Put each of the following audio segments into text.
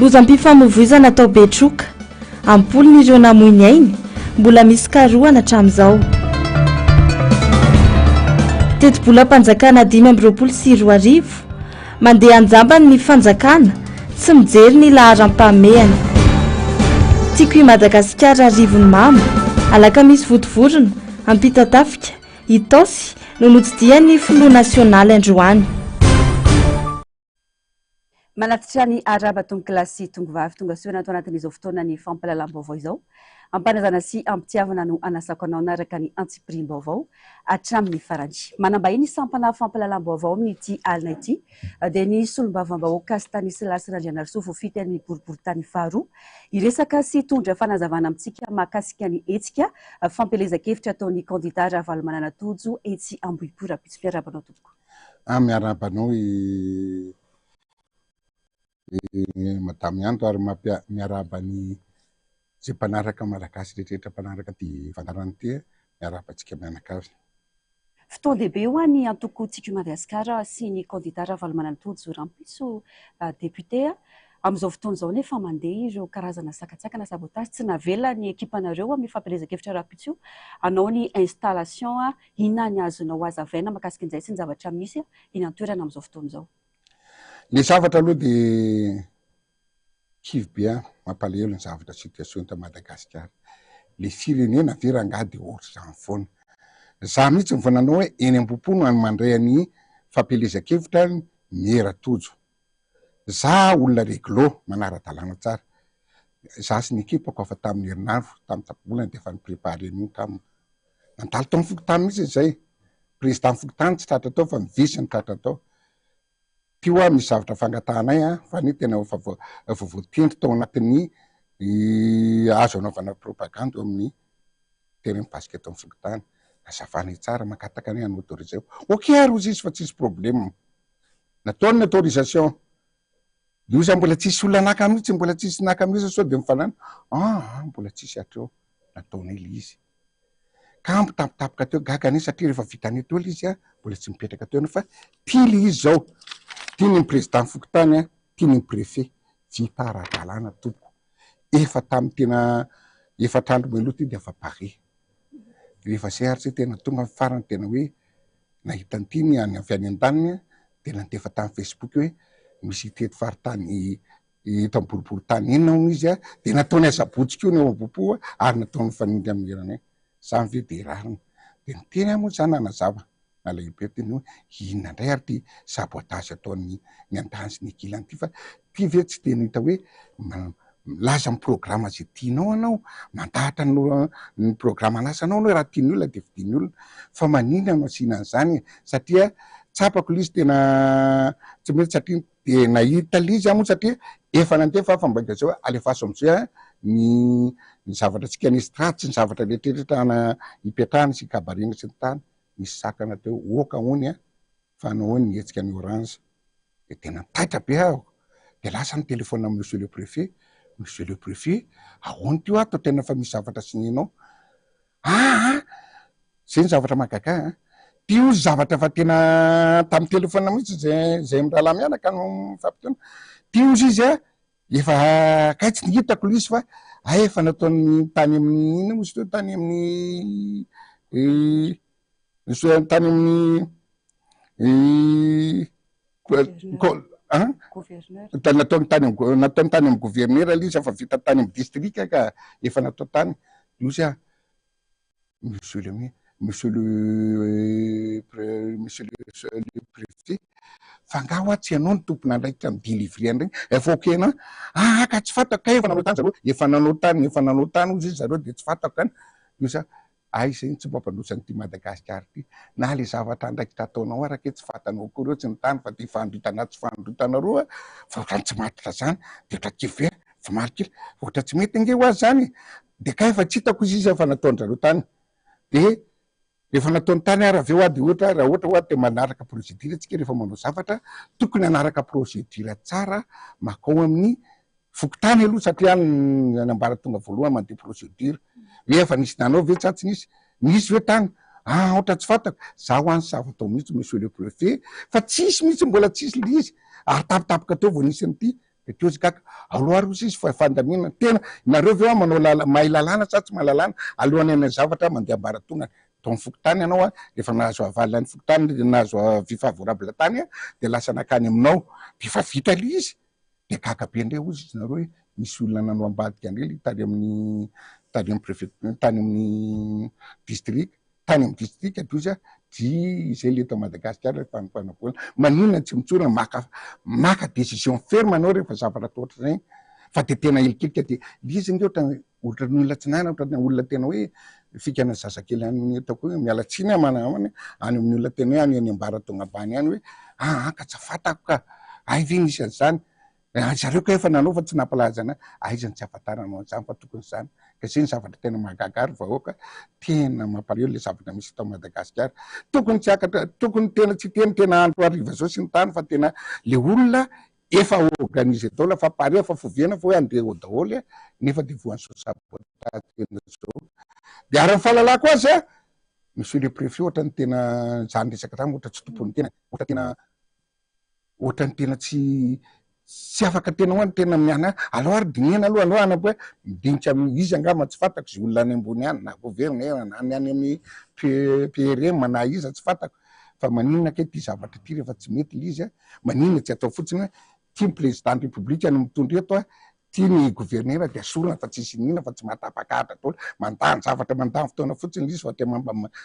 lozam-pifamoivoizana atao betroka ampolon'ireo namoiny ainy mbola misy karohana hatramin'izao. Teti-bolam-panjakana 524 mandeha anjambany ny fanjakana tsy mijery ny laharam-pahamehana. Tiako i Madagasikara rivony mamo alakamisy votovorona ampitatafika Itaosy no notsidian'ny filoha nasionaly androany. Manatitra ny araba tonga kilasy tongovavy tonga soa natao anatin'izao fotoana ny fampalalam-baovao izao ampanazana sy ampitiavana no anasako anao naraka ny antsipirim-baovao hatramin'ny farany. Manambahiny sampana fampalalam-baovao amin'ity alina ity dia ny solombavam-bahoaka Stanislas Lasy-Randrianarysova fity amin'ny boriboritany faharoa iresaka sy tondra fanazavana amintsika mahakasika ny hetsika fampelezan-kevitra ataon'ny kandida Ravalomanana Tojo etsy Ambohipora. Pitso-piarabanao tompoko. Miarabanao madame Anto ary miarabany zay mpanaraka malagasy rehetrarehetra mpanaraka ty vandarany ty miarabantsika mianakavy. Fotoan lehibe ho an'ny antoko tsika Madagasikara sy ny kandida Ravalomanana Tojo Rampitso député amin'izao fotoana izao nefa mandeha ireo karazana sakatsakana sabotage tsy navela ny ekipanareo amin'ny fampelezan-kevitra Rampitso anao ny installation inona ny azonao azavaina mahakasika an'izay sy ny zavatra misy eny an-toerana amin'izao fotoana izao. Ny zavatra aloha dia kivy be mampalahelo ny zavatra situation ta Madagasikara. Le firenena ve rangaha dia ohatr'izany foana. Za mihitsy mivananao hoe eny am-popono any mandray ny fampelezan-kevitra Mera Tojo. Za olona réglo manara-dalàna tsara. Za sy ny ekipako afa tamin'ny herinandro tamin'ny tapabolana dia efa niprepare an'io taminy. Nandalo tao Fokotany mihitsy izay. Président Fokotany tsy tratra tao fa mivesy ny tratra tao. Tio misy zavatra fangatahanay fa ny tena efa voatendry tao anatin'ny azo anaovana propagande amin'ny tena mibasika tao Fokotany. Azavana tsara makataka ny autorisation. Ok rozy izy fa tsisy problème. Nataony ny autorisation. Io za mbola tsisy olona naka mihitsy, mbola tsisy naka mihitsy sao dia mifanana. Mbola tsisy atreo. Nataony ilay izy. Ka ampitapitapika teo gagany satria rehefa vitany teo ilay izy mbola tsy mipetraka teo fa tily izy zao. Tiany président Fokotany, tiany préfet, vita ara-dalàna tompo. Efa tamin'ny tena efatr'andro meloa ty dia efa pare. Rehefa sehatry tena tonga farany tena hoe nahita an'ity any avy any an-daniny tena nitefa tamin'ny Facebook hoe misy teto faritany eto amin'ny boriboritany inona hono izy dia nataony asabotsika io ny eo am-popo ary nataony fanindry amin'ny herany. Samy ve dia rariny. Dia ny teny moa zany nanazava. Nalehibe teny hoe inona indray ary ty sabotage ataon'ny an-tany sy ny kilany ty fa ty ve tsy tena hita hoe laza amin'ny programa zay tianao anao mandahatra ny programa anasanao anao raha tiany olona dia vidiany olona fa manina no asiana an'izany satria tsapako lizy tena tsy mety satria dia nahita lizy moa satria efa nandefa fa mbaika zao alefaso amin'izay ny zavatra tsika ny straty sy ny zavatra rehetrarehetra hipetrahany sy kabarina sy ny tany misy sakana teo oka hony fa nahoany nihetsika ny orange dia tena taitra be aho dia lasa ny telefona monsieur le préfet. Monsieur le préfet ahoany tio atao tena fa misy zavatra sininao. Zay ny zavatra mahagaga tio zavatra fa tena tamin'ny telefona mihitsy zay mirahalahy mianaka no fampitona tio izy efa kay tsy nihitako izy fa efa nataony tany amin'ny ina moa teo tany amin'ny tany amin'ny nataony tany amin'ny gouverneur izy efa vita tany amin'ny district ka efa natao tany io izy monsieur le préfet fangaho tsy ianao ny tompona andraikitra amin'ny délivrer andregny efa ok na ka tsy fatako ka efa nanao tany zareo efa nanao tany ozy izy zareo dia tsy fatako kany io sa izay tsy mampandrosan'ny ty Madagasikara ty na le zavatra andraikitra ataonao araka tsy fatanao koa reo tsy ny tany fa ty fandritana tsy fandritanareo fa ohatrany tsy matitra zany dia ohatran kive fa marikila ohatra tsy mety ange ho azy zany dia ka efa tsy hitako izy efa nataony zareo tany dia rehefa nataony tany raha aveo ady ohatra raha ohatra hoady dia manaraka procédure tsika rehefa manao zavatra tokony anaraka procédure tsara makao amin'ny Fokotany aloha satria anambara tonga voalohany mandeha procédure hoe efa nisy nanao ve tsatsy nisy hoe tany ohatra tsy fatako zaho any sava tao mihitsy monsieur le préfet fa tsisy mihitsy mbola tsisy le izy ary tapitapika teo vao nisy an'ity de teo zikaka aloha rozy izy fa fandamina tena nareo veo manao mahay lalàna sa tsy mahalalàna alohan'ny ana zavatra mandeha ambaratonga tao fokotany anao a rehefa nahazo avalany fokotany nahazo vie favorable tany a de lasa nakany aminao de fa vita li izy de kaka be ndray ozy izy nareo hoe misy olona nanao ambadika andrely tany amin'ny préfecture tany amin'ny district tany amin'ny district atozy a ty zay le ta Madagasikara fanampanam-bola maninona tsy mitsorina maka décision ferme anao rehefa zavatra toatra zay fa de tena elikelika de izy nge ohatra ny olona tsinana ohatra ny olona tena hoe fikana zazakely any atako hoe miala tsiny manamany any amin'ny olona tena hoe any any ambaratonga ambany any hoe ka tsy fatako ka ay ve nisy an'izany zareo ka efa nanao fa tsy nampalaza ana aizany tsy afatarana an'izany fa tokony izany ka zay ny zavatra tena mahagagary vahoaka tena mampaleo le zavatra misy tao Madagasikara tokony tsy akatra tokony tena tsy tena andro ariva zao sy ny tany fa tena le olona efa organise daholo fa pare efa foviana fa hoe andeha ao daholo nefa de voan'ny sabotage tena zao de ary fahalalà koa azy monsieur le préfet ohatra ny tena zany resaka zany ohatra tsy tompony tena ohatra ny tena tsy afaka tena hoany tena miana aloha ary dinihana aloha anao anapo hoe midinika izy angamba tsy fantako zy olona any ambony any na gouverneur na any amin'ny PRM na iza tsy fantako fa maninona ke ty zavatra ty rehefa tsy mety le izy maninona tsy atao fotsiny hoe ty ny président de république any mitondra eto ty ny gouverneur de asorina fa tsisy nina fa tsy matapakatra daholo mandany zavatra mandany fotoana fotsiny le izy fa tena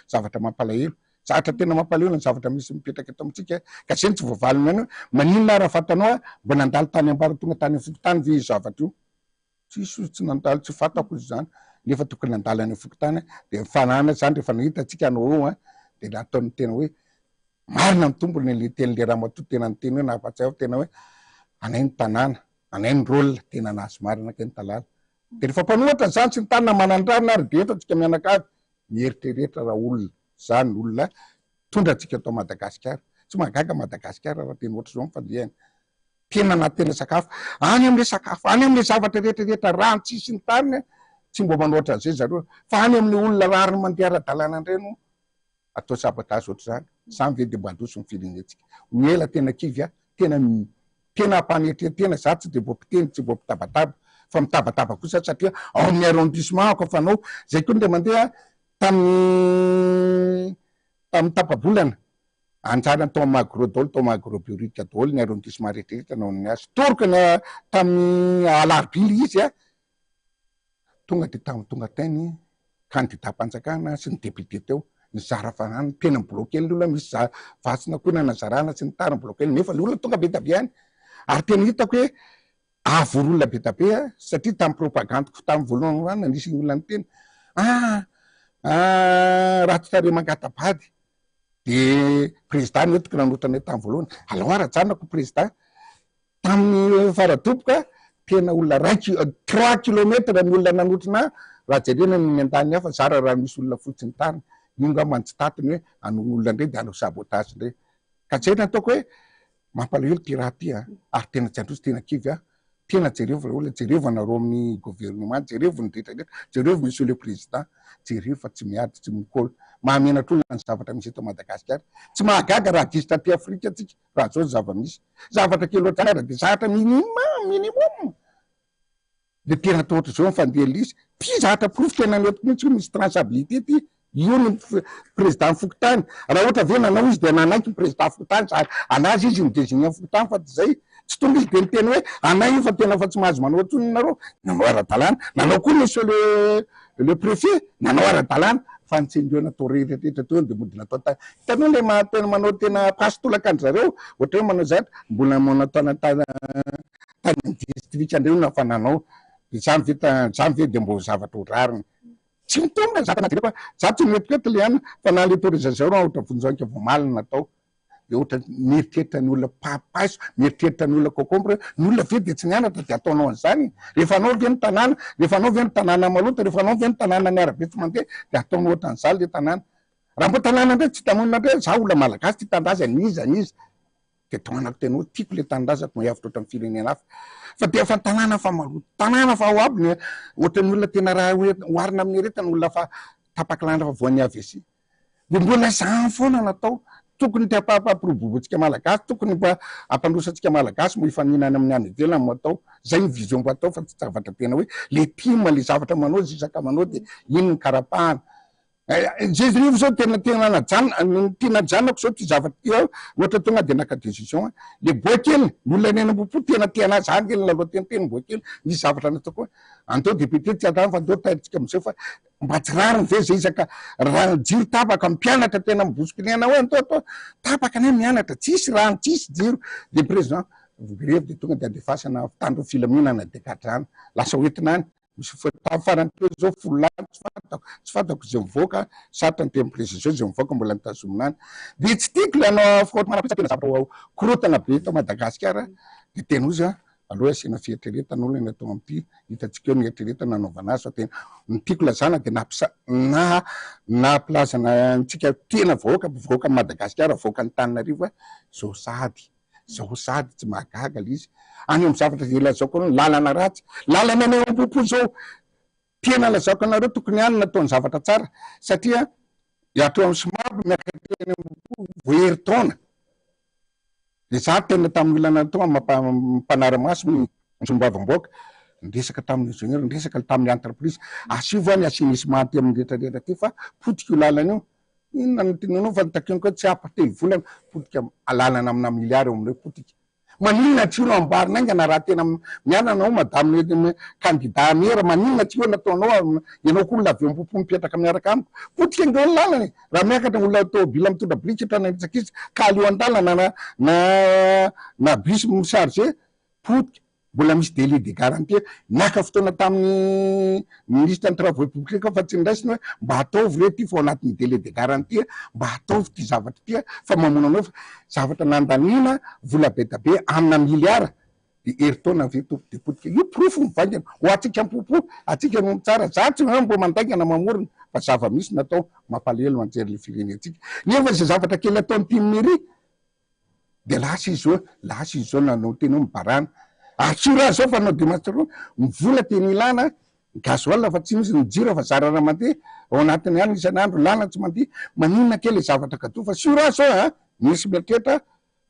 zavatra mampalahelo zavatra tena mampalahelo ny zavatra misy mipetraka eto amitsika ka zay tsy voavaliny any maninona raha fantanao mbo nandalo tany ambaratonga tany amin'ny fokotany ve zavatra io tsisy tsy nandalo tsy fantako izy zany nefa tokony nandalo any fokotany de fanana zany rehefa nahita atsika anao de la ataony tena hoe marina mitombony le teny le raha matoa tena ny teny hoe nahafatsay tena hoe anay ny tanàna anay ny rôle tena nahazo marina ke ny talala de rehefa mpanohatra zany tsy ny tanina manandrarina ary de eto atsika mianakavy mieritreritra raha olona zany olona tondra atsika atao Madagasikara tsy mahagaga Madagasikara raha tena ohatra zao mifandehany tena anaty tena sakafo any am'le sakafo any am'le zavatra rehetrarehetra rano tsisy ny tariny tsy mbo manohatra an'izay zareo fa any amin'ny olona rariny mandeha ara-dalàna indray atao sabotage ohatry zany samy ve de mba andoso ny firenetsika miela tena kivy tena ampanetre tena za tsy de voapiteny tsy voapitabataba fa mitabataba kosa satria ao amin'ny arrondissement ako fanao zay koa de mandeha tamin'ny tapabolana anjara tao magro daholo tao magrobiorika daholo ny arrondissement rehetrarehetra nao ny azy torokana tamin'ny alarobily izy tonga de tonga teny candidat mpanjakana sy ny député teo ny zara fanany tena bloqué ny olona misy vatsina koa na nazarana sy ny tara bloqué nefa le olona tonga be tabe any ary tena hitako hoe avory olona be tabe satria tamin'ny propagandiko tamin'ny voalohany any nanisy olona ny teny raha ty tare mangatabady de président netiko nanotranay tamin'ny voalohany aloha rajanako président tamin'ny faradoboka tena olona 3 kilometre ny olona nanotrina raha jerena ny an-tany hafa zara raha misy olona fotsiny tany inga mantsy tatiny hoe an'olona ndray de anao sabotage ndray ka zay nataoko hoe mampalahelo ty raha ty ary tena tsy androso tena kivy tena jerevo olona jerevo anareo amin'ny gouvernement jerevo ny rehetrarehetra jerevo monsieur le président jerevo fa tsy miady tsy mikôla mahamenatr'olona ny zavatra misy eto Madagasikara tsy mahagaga raha diso taty Afrika atsika raha zao zava-misy zavatra kely ohatrara de zavatra minimum de tena atao ohatra zao mifandeha lisy ty zavatra profy tena netiko mihitsy misy traçabilité ty io ny président fokotany raha ohatra ve nanao izy de nanaiky ny président fokotany sary anazy izy ny désigné fokotany fa zay tsy tonga izy de ny tena hoe anay io fa tena fa tsy mahazo manao atsony nareo nanao ara-dalàna nanao koa monsieur le préfet nanao ara-dalàna fa nitsendreo natao rehetrarehetra teo de mody natao hitanao le tena manao tena pasitolaka any zareo ohatra hoe manao zatra mbola manao tany district andreo na fa nanao de zany ve de mbo zavatra rariny tsy mitonga zaka za tsy metiketo le any fa na le autorisation ohatra vonjaka voamalina natao de ohatra mieritreritra ny olona papaiso mieritreritra ny olona concombre ny olona ve de tsy nianatra de ataonao an'izany rehefa anao ve ny tanàna rehefa anao ve ny tanàna malota rehefa anao ve ny tanàna ny arabe tsy mandeha de ataonao ohatra an'izany le tanàna raha mbo tanàna ndray tsy tamonina ndray za olona malagasy ty tandaza niza de toanako tena hoe tiako le tandazako miavitra oatra amin'ny firenena hafa fa de efa tanàna fa maloto tanàna fa ao aby ny ohatra ny olona tena raha oarina amin'ny areta ny olona fa tapakilandra fa voan'ny AVC de mbola zany foana natao tokony ty ampapirobobontsika malagasy, tokony mba ampandrosatsika malagasy mo ifaninany amin'ny any ivelany mo atao. Zay ny vision mbo atao fa tsy zavatra tena hoe le tima le zavatra manao zisaka manao de ino ny karapahana. Zezrivo zao tena tena janako zao ty zavatra ty ohatra tonga de naka décision le boakely olona nenam-popo tena zany kely laloha teniteny boakely nisy zavatra nataoko andao député tsy adrano fa andao taitsika amizay fa mba tsy rariny zay zay isaka raha jiro tapaka mpianatra tena mibosokiniana hoe atao tapaka ne mianatra tsisy rano tsisy jiro de président grève de tonga de andefasana tandro filaminana de kadrana lasa hoentina any misy farany teo zao folo lany tsy fantako zay mivoaka sarotany temy précision zay mivoaka mbola nitazominany de tsy tiako le anao fraude manapitsapena zavatra korotana be eto Madagasikara de tena ozy aloha asiana fieritreretan'olo eny atao amity hitatsika eo ny eritreretana anaovana azy fa tena ny tiako lazana de naplazana ntsika tena voaka Madagasikara voaka ny Tananarivo zao sady tsy mahagaga le izy any amy zavatra zay lazako ny lalana ratsy lalana any am-popo zao tena lazako anareo tokony any nataony zavatra tsara satria atao amy somabo miakateny am-popo vohery taona de za tena tamin'ny olana tonga mampanara-maso misombavamboaka ndresaka tamin'ny ingénieur ndresaka tamin'ny entreprise asio any asinisy maty amin'ny retraretra ty fa potika io lalana io inona no tinanao fa takeny koa tsy apatelo volana potika alalana amina miliary eo amin'ireo potika maninona tsy io no ambarina aingana raha tena miananao madame candidat mera maninona tsy io nataonao ianao koa olona avy am-popo mipetraka miaraka amiko potika indreo ny lalany raha miakatra olona tômobila mitondra blikitra nanitsaka izy ka aleo an-dalana na bus micharge potika mbola misy délai de garantie niaka fotoana tamin'ny ministre ny travaux publics fa tsy niraisiny hoe mba ataovy re ty fa ao anatin'ny délai de garantie mba ataovy ty zavatra ty fa mamonanao fa zavatra nandanina vola be da be amina miliara de heritaona ave tompo de potika io profo mivaingana ho atsika ampopo atsika no tsara za tsy hoe mbo mandaingana mamorona fa zava-misy natao mampalahelo manjery le firenetsika nefa zay zavatra kely ataony timmery de lasa izy zao nanao teny hoe mibarana atsio raha zao fa nao demonstration mivola teny ilana gasoil fa tsy misy nijira fa zarana mandeha ao anatiny any isan'andro lana tsy mandeha maninona kely zavatra kato fa sio raha zao misy mieritreritra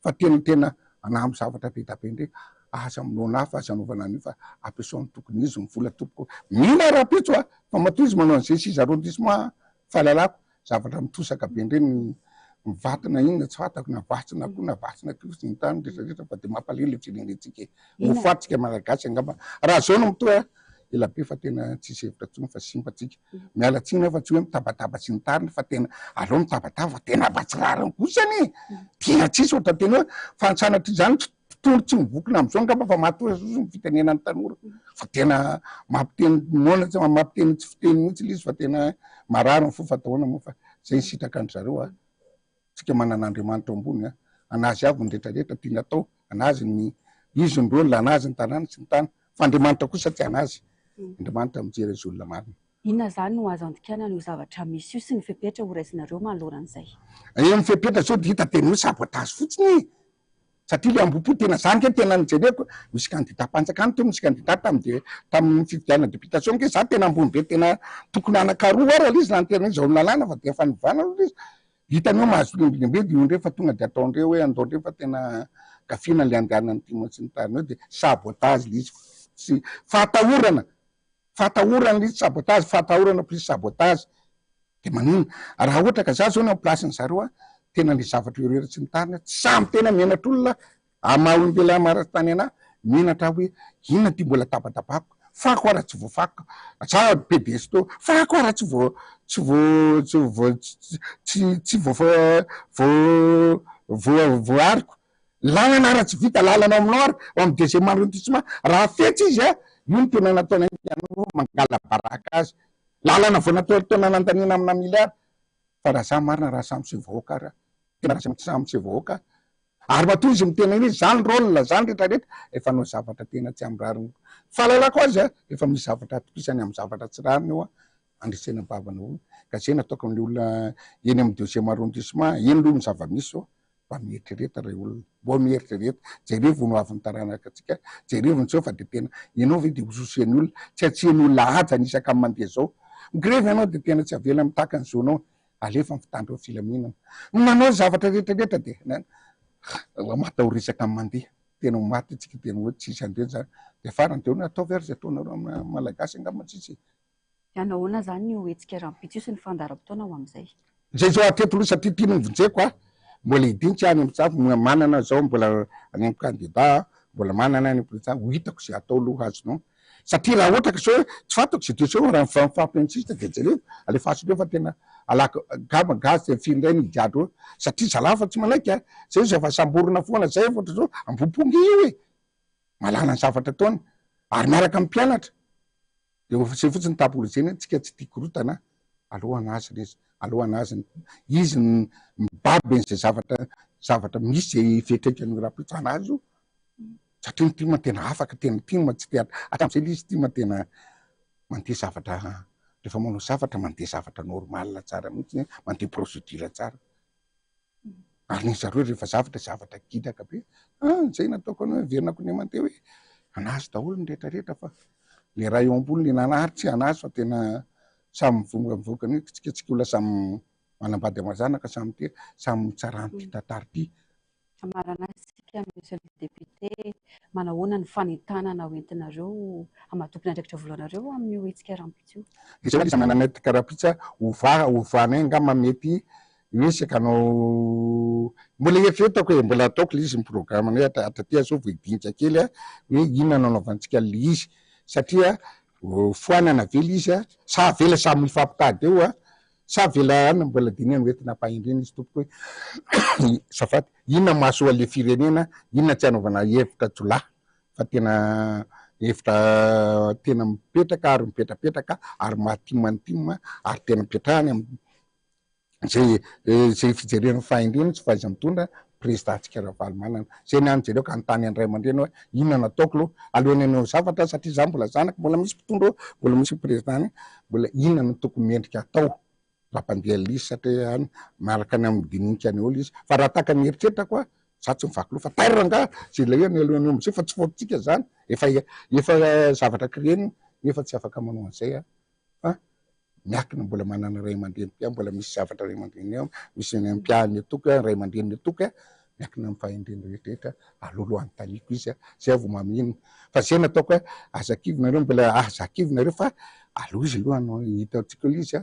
fa tena anamo zavatra be da be ndreka aza aminao fa aza anaovana an'io fa ampiasaony tokony izy mivola tompoko mila raha-pitso fa matoa izy manao an'izay six arrondissement fahalalako zavatra mitosaka be ndreny mivatana inona tsy fantako na vatsina koa na vatsina koa ny tany rehetrarehetra fa de mampalahelo le firenetsika ho fatsika malagasy angamba raha zao no mitoa ela be fa tena tsisy hevitra tsony fa simpatsika miala tsiny fa tsy hoe mitabataba ny tariny fa tena aleo mitabataba fa tena batsirariny kosany tena tsisy ohatra tena hoe fansanatry zany tolo tsy mivokina am'izao ngamba fa matoa ny fitenenany tanora fa tena mampiteny monatra mampiteny tsy fiteny mihitsy le izy fa tena marary ny fofataona moa fa zay sitraka any zareo tsika manan'Andriamanitra ambony anazy avy ny rehetrarehetra tiana atao anazy ny izy ny rôla anazy ny tanàna sy ny tany fa Andriamanitra kosa tsy anazy Andriamanitra mijery azy olona marina. Inona zany no azo andikana io zavatra misy io sy ny fepetra ho raisinareo manoloana an'izay ny fepetra zao de hita tena hoe sabotage fotsiny satria le am-popo tena zany ke tena nijereko misy candidat panjakany to misy candidat tamin'ny fifidianana députation ke za tena ambony be tena tokony anakaroa ara le izy na tena izy ao lalàna fa de efa nivana aloha izy hitany hoe mahazo lembelembe de io ndre fa tonga de ataondreo hoe andao ndre fa tena gafina le andehanany timo sy ny tariny hoe de sabotage le izy sy fahatahorana le izy sabotage fahatahorana plus sabotage de manino raha ohatra ka za zao ny amplasin'ny zareo tena le zavatra irera sy ny tariny samy tena mianatr'olona amaolombela marastany ana mianatra hoe inona ty mbola tabatabako fako ara tsy voafako za PDS to fako ara tsy voariko lalana ara tsy vita lalana aminao ary amy deuxième arrondissement raha fetsy izy io no tena nataona mangala baraka azy lalana vo natao taona nandanina amina miliary fa raha za marina raha samy sevahoaka ara tena raha samy sevahoaka ary matoa izy mitena iny izy zany rôla zany rehetrarehetra efa nao zavatra tena tsy amrariny fahalalako azy efa misy zavatra atopisany amy zavatra tsy rariny io andresena bavana olo ka zay nataoko amle olona eny amy deuxième arrondissement eny loha ny zava-misy zao mba mieritrereta ray olona mbo mieritrereta jerevo no avy ny taranaka atsika jerevony zao fa de tena ianao ve de hososen'ny olona tsy atsiany olona aja nisaka amy mandeha zao grevy ianao de tena tsy avela mitaka ny zonao alefa ny fitandreo filaminana manao zavatra rehetrarehetra de matahorisaka amin'ny mandeha tena maty tsika tena hoe tsisy andreny zany de farany teo atao very zay ataonareo amin'ny malagasy angamba tsisy anahoana zany io hetsika rahampitso sy ny fandaharam-potoana ho am'izay zay zao atreto loha satria tia novonjeko mbola hidinika any amitsafy manana zao mbola any candidat mbola manana any président ho hitako zay atao loha azonao satria raha ohatra ka zao tsy fantako zay deseo raha mifampiantsista de jereo alefasondreo fa tena alako gama gazy firinray ny idiady eo satria zalafa tsy manaiky zay zay fa samborona foana zay ohatra zao ambopongy io malana ny zavatra ataony ary miaraka amin'ny mpianatra de zay fotsiny tapolozeny tsika tsy tia korotana alohana azony izy alohana azony izy mibaby zay zavatra misy zay fietraikany raha-pitso anazy io satria ny tima tena afaka tena tima tsy tia atram'izay le izy tima tena mandeha zavatra rehefa manao zavatra mandeha zavatra normal tsara mihitsy mandeha procédure tsara ary ny zareo rehefa zavatra gidaka be zay nataoko any verinako ny mandeha hoe anazy daholo ny rehetrarehetra fa le raha eo ambony le nanary tsy anazy fa tena samy mivokany tsika olona samy manambady amazanaka samy te samy tsara mpitantarity amaranaysika monsieur le député manahoana ny fanentanana hoentinareo amatopony andraikitra volanareo amin'ny hetsika rahampitso izao izy mananatika rahampitsa ovanay angamba mety resaka anao mbola eritreretako hoe mbola ataoko le izy ny programme hoe atraty zao voidinika kely hoe inona nanaovantsika le izy satria foanana vela izy sa vela samy mifampitady eo sa vela any mbola dinihany hoentina ampahindreny izy tompoko hoe safaty inona mahasoa le firenena inona tsy anaovana hevitra jolahy fa tena hevitra tena mipetraka ary mipetrapetraka ary mahatimantima ary tena mipetrahany zay fijerena fahindreny tsy faiza mitondra présidentsika Ravalomanana zay ny any jereo ka notany andray aman-dreny hoe inona nataoko loha alohany anao zavatra satria za mbola zanaka mbola misy mpitondro mbola misy président mbola inona no tokony mendrika atao raha mpandeha lisy satria any miaraka any amin'ny dinika any olo izy fa raha taka ny heritreritra koa za tsy mivaky loha fa tairanga zay la hoe ny alohany am'zay fa tsy faotsika zany efa zavatra kireny nefa tsy afaka manao an'izay fa miakina mbola manana ray aman-dreny pia mbola misy zavatra ray aman-dreny ao misy mpiahany atoky ray aman-dreny atoky miakina amin'ny fahindreny rehetrarehetra alohaloha antaniko izy zay vo maminona fa zay nataoko hoe azakivinareo mbola azakivinareo fa aloha izy aloha anao hitatsika izy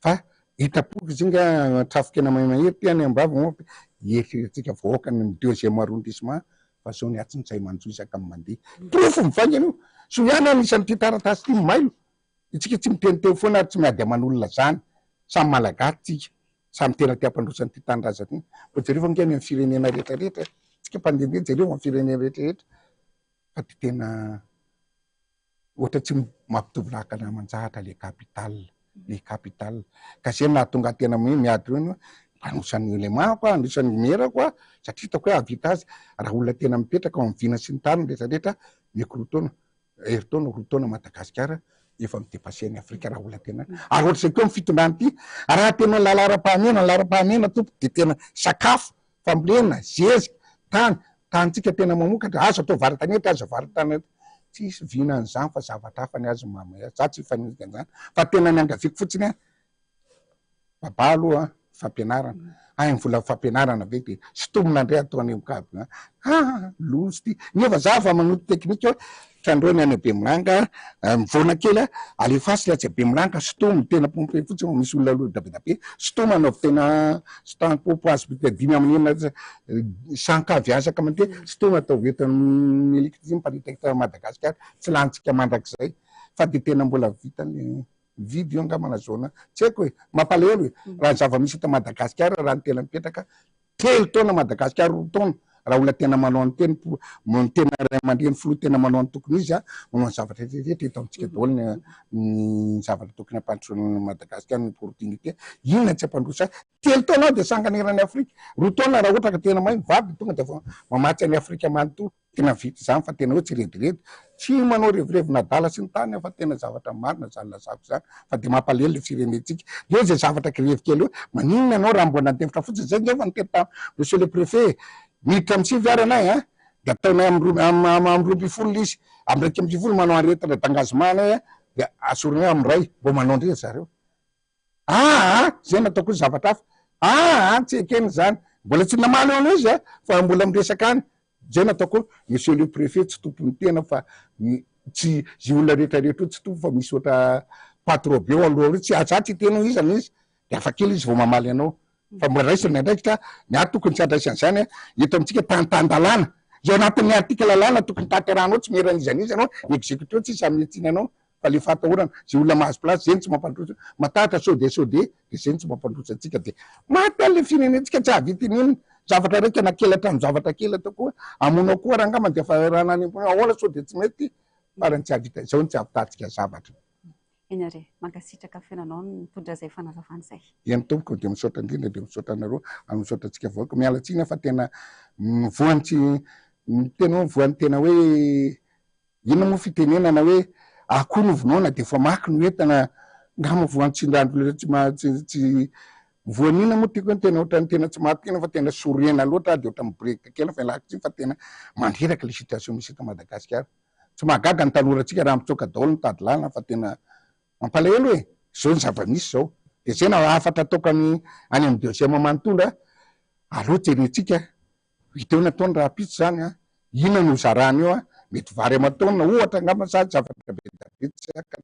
fa hitapoky izy nga trafikena mahery ty any ambava eritreretintsika vahoaka ny deuxième arrondissement fa zao ny atsintsay manjoisaka amin'ny mandeha profo mivangana io so ihany anisan'ny ty taratasy ty mailo itsika tsy miteniteo foana ary tsy miady aman'olona zany samy malagasy tsika samy tena tiampandrosan'ny ty tanindrazany fa jereo fa ngeny amin'ny firenena rehetrarehetra tsika mpandehandeha jereo amin'ny firenena rehetrarehetra fa ty tena ohatra tsy mampitovy lakana manjahatra le capitale ka zay nahatonga tena miady reny anosan'ny elemako anosan'ny merako satria hitako hoe avita azy raha olona tena mipetraka ao amin'ny vina sy ny tany rehetrarehetra meko rotaona Madagasikara efa midepaseny Afrika raha olona tena ary ohatra zay koa amin'ny fitondrany ty raha tena lalara-pahamena tompo de tena sakafo fambolena zezika tanytsika tena mamokatra azo atao varytanety azo varytanety tsisy vina an'izany fa zavatra hafa ny azo mamay za tsy hifaninika an'izany fa tena ny angaviko fotsiny baba aloha fampianarana ay vola fampianarana ve de sitomina ndray ataony mikaby lozy ty nefa za fa manoto teknika trandreo ny any Bemiranga mivona kely alefasy latsy Bemiranga sitomy tena pompe fotsiny misy olona aloha dabe sitomy anaovy tena stampopo azy dimy amin'ny enina sankaviazaka mandeha sitomy atao entin'ny électricité miparitakita Madagasikara tsy lantsika mandrakizay fa de tena mbola vitany vidy io angamana zona tsy haiko hoe mampalahelo hoe raha zava-misy eto Madagasikara raha ny tena mipetraka telo taona Madagasikara roa taona raha olona tena manao ny teny tena ray aman-dreny filoha tena manao ny tokony izy manao ny zavatra rehetrarehetra eto amintsika daholo ny zavatra tokony ampandrosoana Madagasikara ny opportunité inona tsy ampandrosa telo taona de sanganerany Afrika roa taona raha ohatra ka tena mahay mivady tonga de mamatsy any Afrika manontolo tena vity zany fa tena hoe tsy rediredy tsy manao revirevy nadala sy ny tany fa tena zavatra marina zany lazako zany fa de mampalahelo le firenetsika eo zay zavatra kirevy kely eo maninona anao raha mbola andevitra fotsiny zay ngefa nitety monsieur le préfet miditra am'sivy ary anay de ataonay amin'ny roambifolo izy amin'ny raiky ambifolo manao aretina d'engagement anay de asorony amin'ny ray mbo manao ndre zareo zay natao koa zavatra hafa tsy ekeny zany mbola tsy namaly eo izy fa mbola miresaka any zay nataoko monsieur le préfet tsy tompony tena fa tsy zy olona rehetrarehetra io tsy tompo fa misy oatra patron be eo aloha ry tsy azatsy tenao izany izy de afa kely izy vao mamaly anao fa mbola raisina ndraikitra niary tokony tsy adraisany zany eto amitsika tantandalana zay anatin'ny article lana tokony tanteranao tsy meran'izany anao exécuteur tsy sametsiny anao fa le fatahorana zay olona mahazo place zeny tsy mampandrosa matahatra sode de zeny tsy mampandrosa atsika de maty ale firenentsika tsy avitin'iny zavatra raiky anakelatra amy zavatra kelatra koa amonao koa raha ngamba de fa raha nany ahoana sode tsy mety farany tsy avita zao tsy avitatsika zavatra eny are mankasitraka fiainanao mitondra zay fanazavany zay eny tompoko de misaotra indrindra de misaotra anareo amy misaotra atsika vaoaka mialatsiny fa tena voantsy tena voany tena hoe ino moa fitenenana hoe akoho novonaona de fa maky no entana ngama voantsindrandro tsy voanina moa tiako tena ohatrany tena tsy mahatina fa tena sorena loatra de ohatry mibreka kely fa laky fa tena mandreraka le situation misy eto Madagasikara tsy mahagaga ny tanoratsika raha mitsoka daholo mitady lana fa tena mampalahelo hoe zao ny zava-misy zao de zay na afatra ataokany any amy deuxième manontondra aloha jerentsika hiteo nataony raha pitsy zany ina no zarany eo mety vary amataona ohatra ngamba sady zavatra betsaka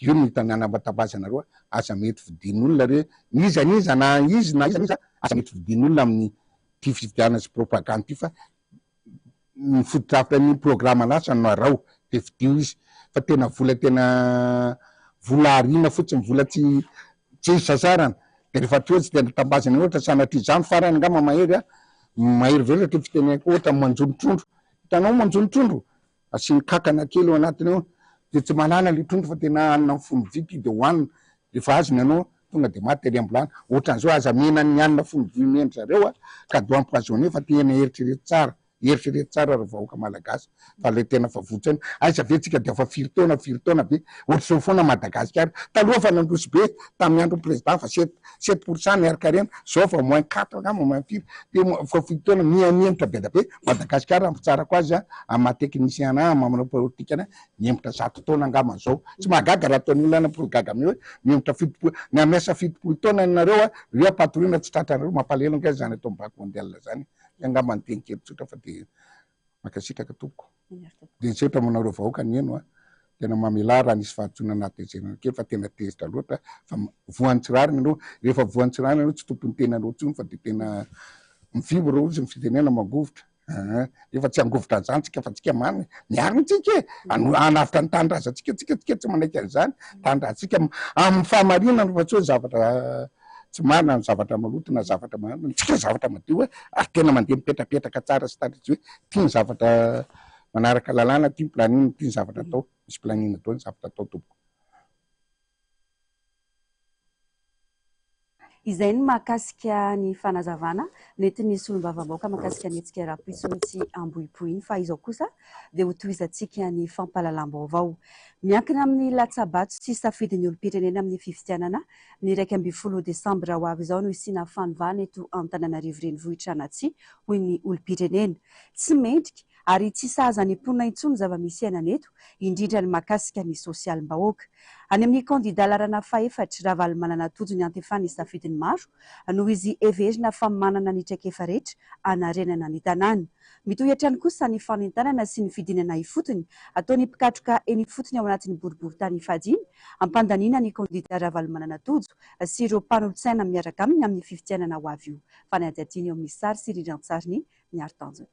io no hitanana mbatabazanareo aza mety vidin'olona re nizaniza na izy na izaniza aza mety vidin'olona amin'ny ty fividiana sy propagande ty fa ny fototrafitra ny programme lasa no arao de vidio izy fa tena vola arina fotsiny vola tsy sasarana de rehefa toetsy tena tambazana ohatra sanatry zany farany ngama mahery velatra fiteneko ohatra manjonotrondro hitanao manjonotrondro asiny kakana kely eo anatiny eo de tsy manana le trondro fa tena anina fony viky de hoanina rehefa azony anao tonga de maty ary ambolana ohatran'izao aza mena ny anina fony vy mendry zareo ka do empoisonné fa tena eritrerety tsara raha vahoaka malagasy fa le tena fa votsany aiza vetsika de fa firy taona be ohatra zao foana Madagasikara taloha fa nandroso be tamin'ny andro président fa 7% niarkarena zao fa moins 4 ngamba moins 5 de fa firy taona mienitra be da be Madagasikara ampy tsara ko azy ama technicien na mamana politique na miemitra 100 taona ngamba zao tsy mahagaga raha ataon'ny olona programa hoe miemitra fitopolo ny amesa fitopolo taona nareo ria patrona tsy tratranareo mampalelo nge zany atao bac mondial zany ngamba ny teny kely tsotra fa de makasitraka tompoko de setra manareo vahoaka ny eno tena mamela raha nisy fahatsoana anaty zena kely fa tena tezitra loatra fa voan'ny tsirariny anao rehefa voan'ny tsirariny anao tsy tompony tena anao tsony fa de tena mivibo reo izy mifitenena mangovotra efa tsy angovotra an'izany tsika fa tsika mamy miariny tsika anavitra ny tanindrazantsika tsika tsy manaiky an'izany tanindrazantsika amin'ny fahamarinana fa tsy hoe zavatra tsy marina ny zavatra maloto na zavatra tsika zavatra madio ary tena mandeha mipetrapetraka tsara sy tandritsy hoe tia ny zavatra manaraka lalàna tia ny planine tia ny zavatra atao misy planine atao ny zavatra atao tompoko izay ny mahakasika ny fanazavana nety ny solombavam-bahoaka mahakasika ny etsika rahapisony tsy ambohipoiny fa izao kosa dia ho toizantsika ny fampahalalam-baovao miankina amin'ny latsabato sy safidin'ny olom-pirenena amin'ny fifidianana ny 1 desambra ho avy izao no isina fanovana eto Antananarivo renivohitra Anatsy hoy ny olom-pirenena tsy mendrika ary tsy sahaza ny mponina intsony zava-misy ainana eto indrindra ny mahakasika ny sosialim-bahoaka any amin'ny kandida larana faefatra Ravalo Mananatojo ny antefany safidiny maro noho izy everina fa manana ny traikefa rehetra anarenana ny tanàna mitohy hatrany kosa ny fanentanana sy ny fidinana ifotony ataony mpikatroka eny ifotony ao anatin'ny boribory tany ifadiny ampandaniana ny kandida Ravalo Mananatojo sy ireo mpanolotsaina miaraka aminy amin'ny fifidianana ho avy io fa ny adiadiny eo amin'ny sary sy rirantsaryny miaro-tanjona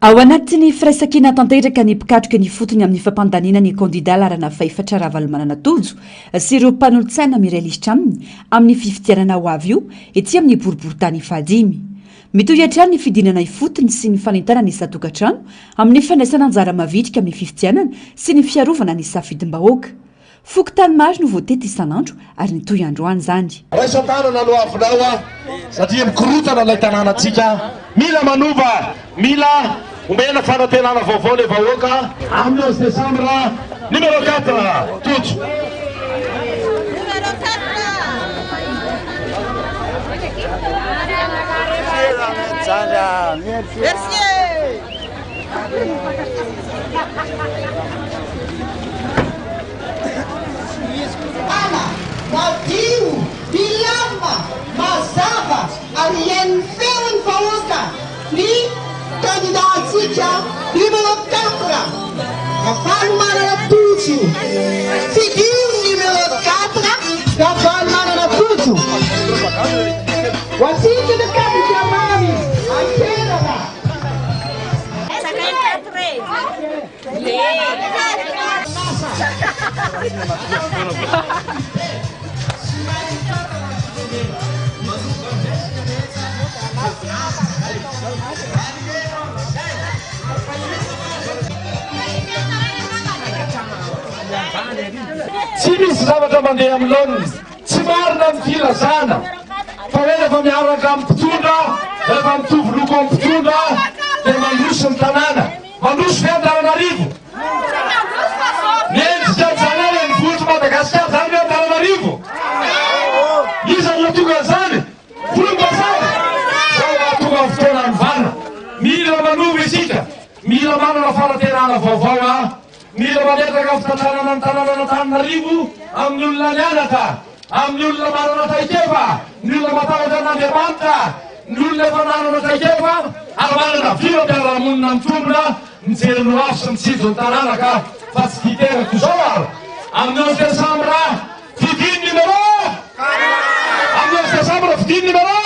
ao anatin'ny firaisan-kina tanteraka ny mpikatroka ny fotony amin'ny fampandaniana ny kandida larana faefatra Ravalo Mananatojo sy ireo mpanolotsaina miray lisitra aminy amin'ny fifidianana ho avy io ety amin'ny boribory tany ifadimy mitohy hatrany ny fidinana ifotony sy ny fanentanana ny isan-tokantrano amin'ny fandraisana anjara mavitrika amin'ny fifidianana sy ny fiarovana ny safidim-bahoaka foky tany maro no voatety isan'andro ary nitohy androany zany raisan-tanana no avinao satria mikorotana ilay tanànatsika mila manova mila omena fanantenana vaovao le vahoaka amin'ny 11 décembre numéro 4 Tojo Ana, Figure numéro 4, Gabon Mananatutu. Voici que le capitaine Mami, en Canada. Tsy misy zavatra mandeha amin'ny laoniny, tsy marina amin'ny filazana fa hoe rehefa miaraka amin'ny mpitondra, rehefa mitovy loko amin'ny mpitondra dia mandroso ny tanàna, mandroso Fiantananarivo. Miendrika zany hoe nivohitra Madagasikara zany hoe Antananarivo. Iza no tonga zany? Volom-bosary. Zay mahatonga ny fotoana mivana. Mila manova isika, mila manana farantenana vaovao mila manetraka fitantanana ny tanàna Antananarivo amin'ny olona nianatra, amin'ny olona manana traikefa, ny olona matahotra n'Andriamanitra, ny olona efa nanana traikefa ary manana firam-piarahamonina mitombona mijery ny rafo sy mitsijo ny tanàna ka fa tsy diterako izao ary amin'ny 11 desambra fidiny numéro amin'ny 11 desambra fidiny numéro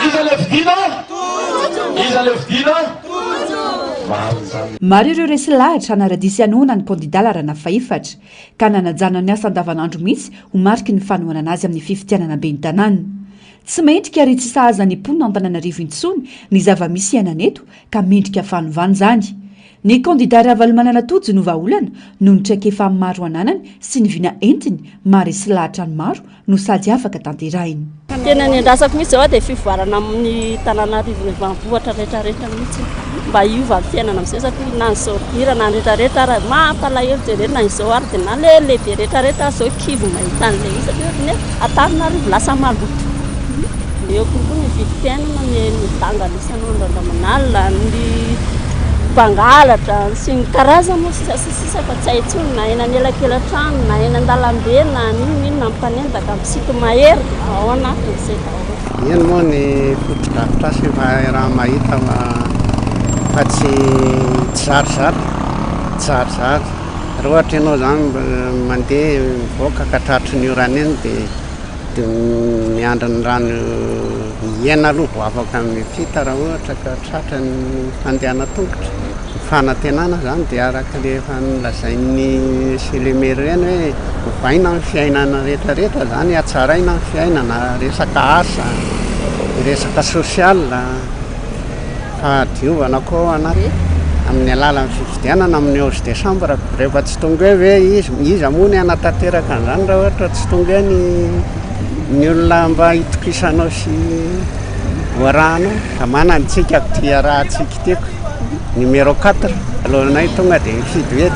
iza le fidina iza le fidina maro ireo resy lahitra naradisy anoana ny kandida larana faefatra ka nanajana ny asa andavanandro mihitsy ho mariky ny fanoana anazy amin'ny fifitianana be ny tanàna tsy mendrika ary tsy sahaza ny mponina Antananarivo intsony ny zava-misy iananeto ka mendrika fanovana zany ny kandida Ravalomananatojo no vahaolana no nitraikefa amin'ny maro ananany sy ny vina entiny maresy lahitra ny maro no sady afaka tanterahiny. Tena ny andrasako mihitsy zao dia fivoarana amin'ny Antananarivo ny vanivohatra rehetrarehetra mihitsy mba hiova amin'ny fiainana amin'izay satria na ny sorira na ny rehetrarehetra ary mampalahelo jerena izao ary dia na le lehibe rehetrarehetra zao kibo mahita an'ilay izy satria ny Antananarivo lasa maloto. Eo kokoa ny vidim-piainana ny mitangana isan'andro andaman'alina ny mpangalatra sy ny karazana moa sisa fa tsy haintsony na eny anelakelan-trano na eny an-dalambe na ninona mampanendaka misito mahery ao anatin'izay daholo. Eny moa ny foto-davitra sy raha mahita fa tsy zarizary raha ohatra ianao zany mandeha mivoaka ka tratry ny orana eny dia miandry ny rano hiaina aloha vao afaka mipita raha ohatra ka tratra ny fandehana tongotra. Ny fanantenana zany dia araka le efa nilazain'ny Selemera eny hoe hovaina amin'ny fiainana rehetrarehetra zany hatsaraina amin'ny fiainana resaka asa, resaka sosial fa diovana koa anaty amin'ny alalan'ny fifidianana amin'ny 11 desambra rehefa tsy tonga hoe izy moa ny anatanteraka an'izany raha ohatra tsy tonga ny olona mba hitokisanao sy voarahanao ka manantsika dia raha tsika tiako numéro 4 alohanay tonga dia mifidy hoe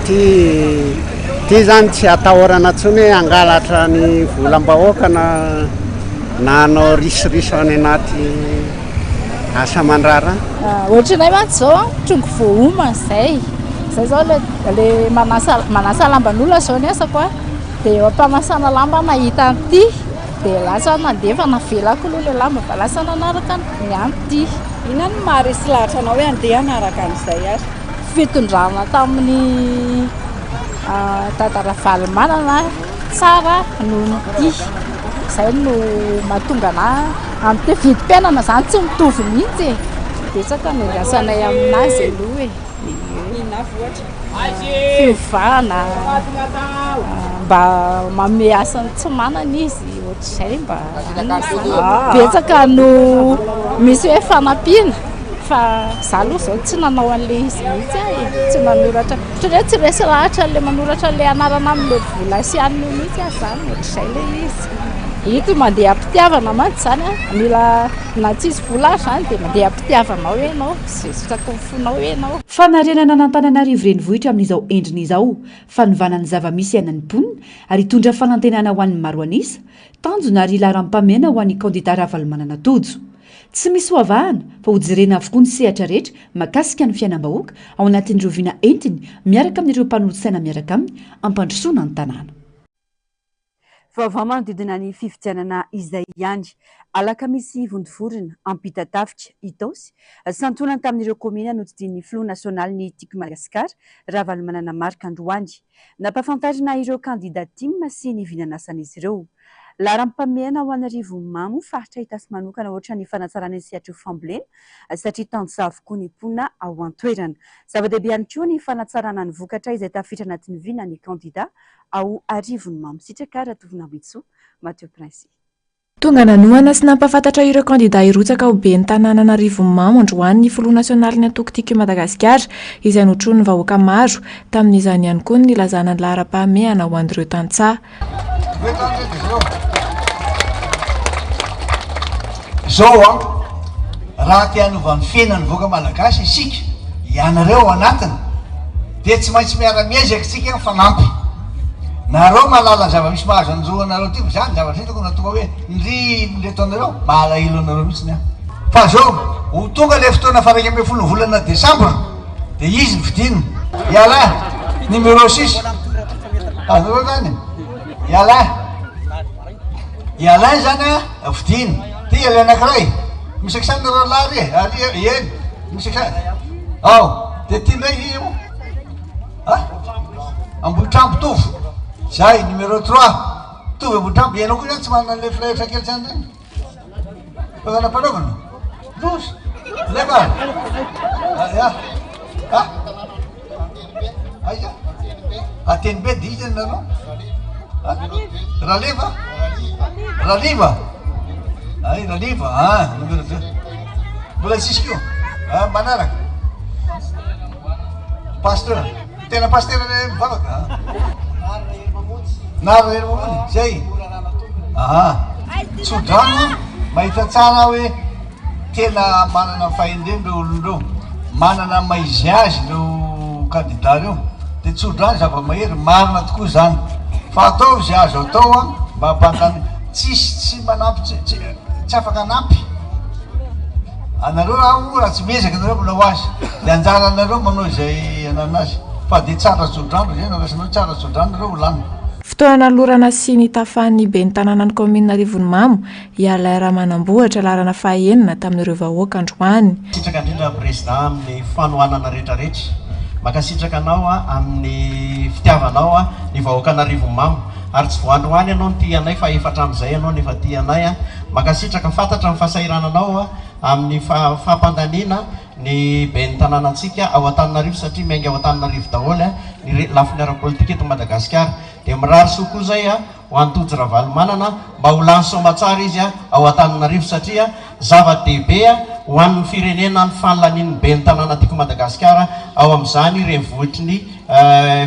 ty zany tsy atahorana intsony hoe angalatra ny volam-bahoaka na anao risoriso any anaty asa mandrara. Ohatranay mantsy zao tonga voahoma zay zao le manasa lamban'olona zao ny asako dia eo ampamasana lamba nahita an'ity dia lasa nandefa navelako aloha le lamba fa lasa nanaraka ny an'ity. Inona no maharesy lahatra anao hoe andeha hanaraka an'izay ary? Fitondrana tamin'ny Tata Ravalomanana tsara noho ny izay no mahatonga anahy amin'ny vidim-piainana zany tsy mitovy mihitsy betsaka no rasanay aminazy aloha inona voatra fiovana mba manome asany tsy manana izy ohatr'izay mba betsaka no misy hoe fanampiana fa za aloha zao tsy nanao an'ilay izy mihitsy tsy nanoratra ohatran'ny hoe tsy resy lahatra le manoratra le anarana amin'le vola sy anio mihitsy zany ohatr'izay le izy. Ito mandeha ampitiavana mantsy zany mila na tsisy vola zany dia mandeha ampitiavana ao ianao zay sitako fonao ianao. Fanarenana n'Antananarivo renivohitra amin'izao endriny izao fanovana ny zava-misy ainan'ny mponina ary hitondra fanantenana ho an'ny maro anisa tanjona ary laharam-pamena ho an'ny kandida Ravalomananatojo. Tsy misy hoavahana fa ho jerena avokoa ny sehatra rehetra mahakasika ny fiainam-bahoaka ao anatin'ireo viana entiny miaraka amin'ireo mpanolotsaina miaraka aminy ampandrosoana ny tanàna. Vaovao manodidina ny fifidianana izay ihany alakamisy vondovorona ampita tafika Itaosy santonana tamin'ireo komina notsidin'ny Front National ny Tiako Madagasikara Ravalomanana Marc Androany nampafantarina ireo kandidatima sy ny vinanasan'izy ireo. Laharam-pameana ho an'Arivo Mamo faritra itasy manokana ohatra ny fanatsarana ny sehatry fambolena satria tanjona avokoa ny mpona ao an-toerana. Zava-dehibe ihany koa ny fanatsarana ny vokatra izay tafiditra anatin'ny vina ny kandida ao Arivon'ny Mamo. Sitraka Ratovina Mitso, Mathieu Prince. Tonga nanohana sy nampafantatra ireo kandida hirotsaka ho ben'ny tanànan'Arivon'ny Mamo androany ny Front National ny antoko Tiako Madagasikara izay notrony vahoaka maro tamin'izany ihany koa ny nilazana ny laharam-pahamehana ho an'ireo tantsaha. Zao raha te hanovany fiainany voaka malagasy isika ianareo anatiny dia tsy maintsy miara-miezaka tsika fanampy. Nareo malala zava-misy mahazo an'izao anareo ty zany zavatra hitako natonga hoe ndreto anareo malahelo anareo mihitsy ny fa zao ho tonga le fotoana faraika ambin'ny folo volana Desambra dia izy vidinina Iala numéro 6 azareo zany Iala zany vidina ty Iala anankiray misy akisany ralary eny misy akisany dia ty ndray Ambohitrambo Tovo zay numéro 3 Tovo Ambohitrambo ianao koa zany tsy manana le frehitra kely zany zany fa napanaovana dosy leva aiza ateny be di izy nanao Raliva numéro 2 mbola tsisy kio manaraka pasteur tena pasteur le mivavaka nary mamony zay tsodrano mahita tsara hoe tena manana fahendreny reo olondreo manana maizy azy reo kandida reo dia tsodrano zava-mahery marina tokoa zany fa atao zay azo atao mba hampantany tsy manampy tsy afaka anampy anareo raha tsy miezaka anareo manao azy dia anjara anareo manao izay ananazy fa dia tsara tsodrano zay narasanao tsara tsodrano reo lany. Fotoana lorana sy ny tafan'ny ben'ny tanànan'ny komina Arivon'ny Mamo Iala Ramanambohatra laharana fahaenina tamin'ireo vahoaka androany. Sitraka indrindra président amin'ny fanohanana rehetrarehetra makasitraka anao amin'ny fitiavanao ny vahoaka an'Arivon'ny Mamo ary tsy voandroany ianao ny ty anay fa efatra amin'izay ianao nefa ty anay makasitraka fantatra ny fahasahirananao amin'ny fahampandaniana ny ben'ny tanànantsika ao Antananarivo satria miainga ao Antananarivo daholo ny lafiny ara-politika eto Madagasikara dia mirary soa koa zay ho an'ny Ravalomanana mba ho lany soamatsara izy ao Antananarivo satria zava-dehibe ho an'ny firenena ny fanolanian'ny ben'ny tanàna tiako Madagasikara ao amin'izany renivohitry ny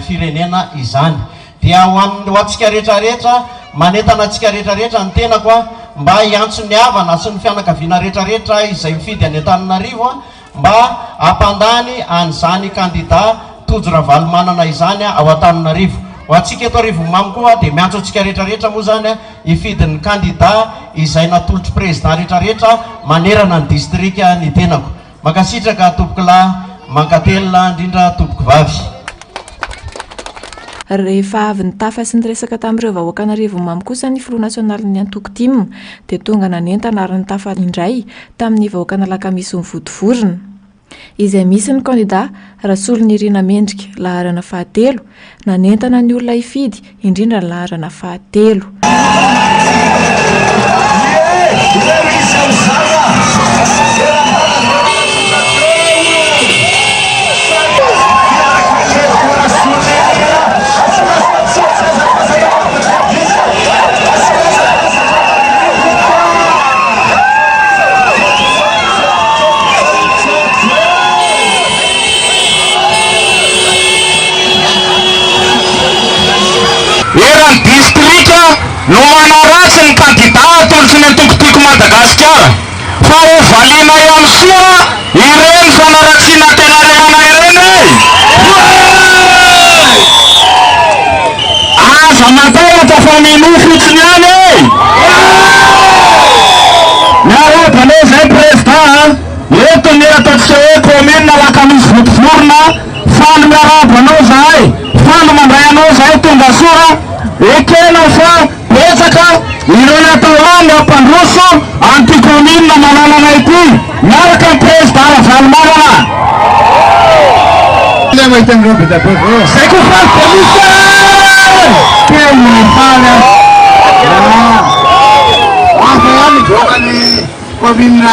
firenena izany dia ho antsika rehetrarehetra manentana antsika rehetrarehetra ny tenako mba hiantso ny havana sy ny fianakaviana rehetrarehetra izay mifidy any Antananarivo mba hampandany an'izany kandida Ravalomanana izany ao Antananarivo. Ho antsika eto Arivon'ny Mamo koa dia miantso antsika rehetrarehetra moa zany hifidin'ny kandida izay natolotry président rehetrarehetra manerana ny distrika ny tenako. Makasitraka tompoko lahy mankatelina indrindra tompoko vavy. Rehefa avy ny tafa sy ny resaka tamin'ireo vahoaka an'Arivon'ny Mamo kosa ny Front National ny antoko Tim dia tonga nanentana ary ny tafa indray tamin'ny vahoaka alakamisy mivodovorona izay misy ny kandida Rasolon'Irina Mendrika laharana fahatelo nanentana ny olona hifidy indrindra ny laharana fahatelo. Eran'ny distrika no manaratsy ny kandida atolotsy ny antoko Tiako Madagasikara fa ho valiana ihany soa ireny fanaratsiana tena rehana ireny aza mantaratra fa mino fotsiny any nahotanao zay président eto ny ataontsika hoe komina alakamisy vodovorona fano miarabanao zahay fano mandray anao zahay tonga soa ekena fa betsaka miaraka ireo natao mampandroso anticommune mananana ity miaraka ny président Ravalomanana zay ko fa police tena fala afa ihany voakany commune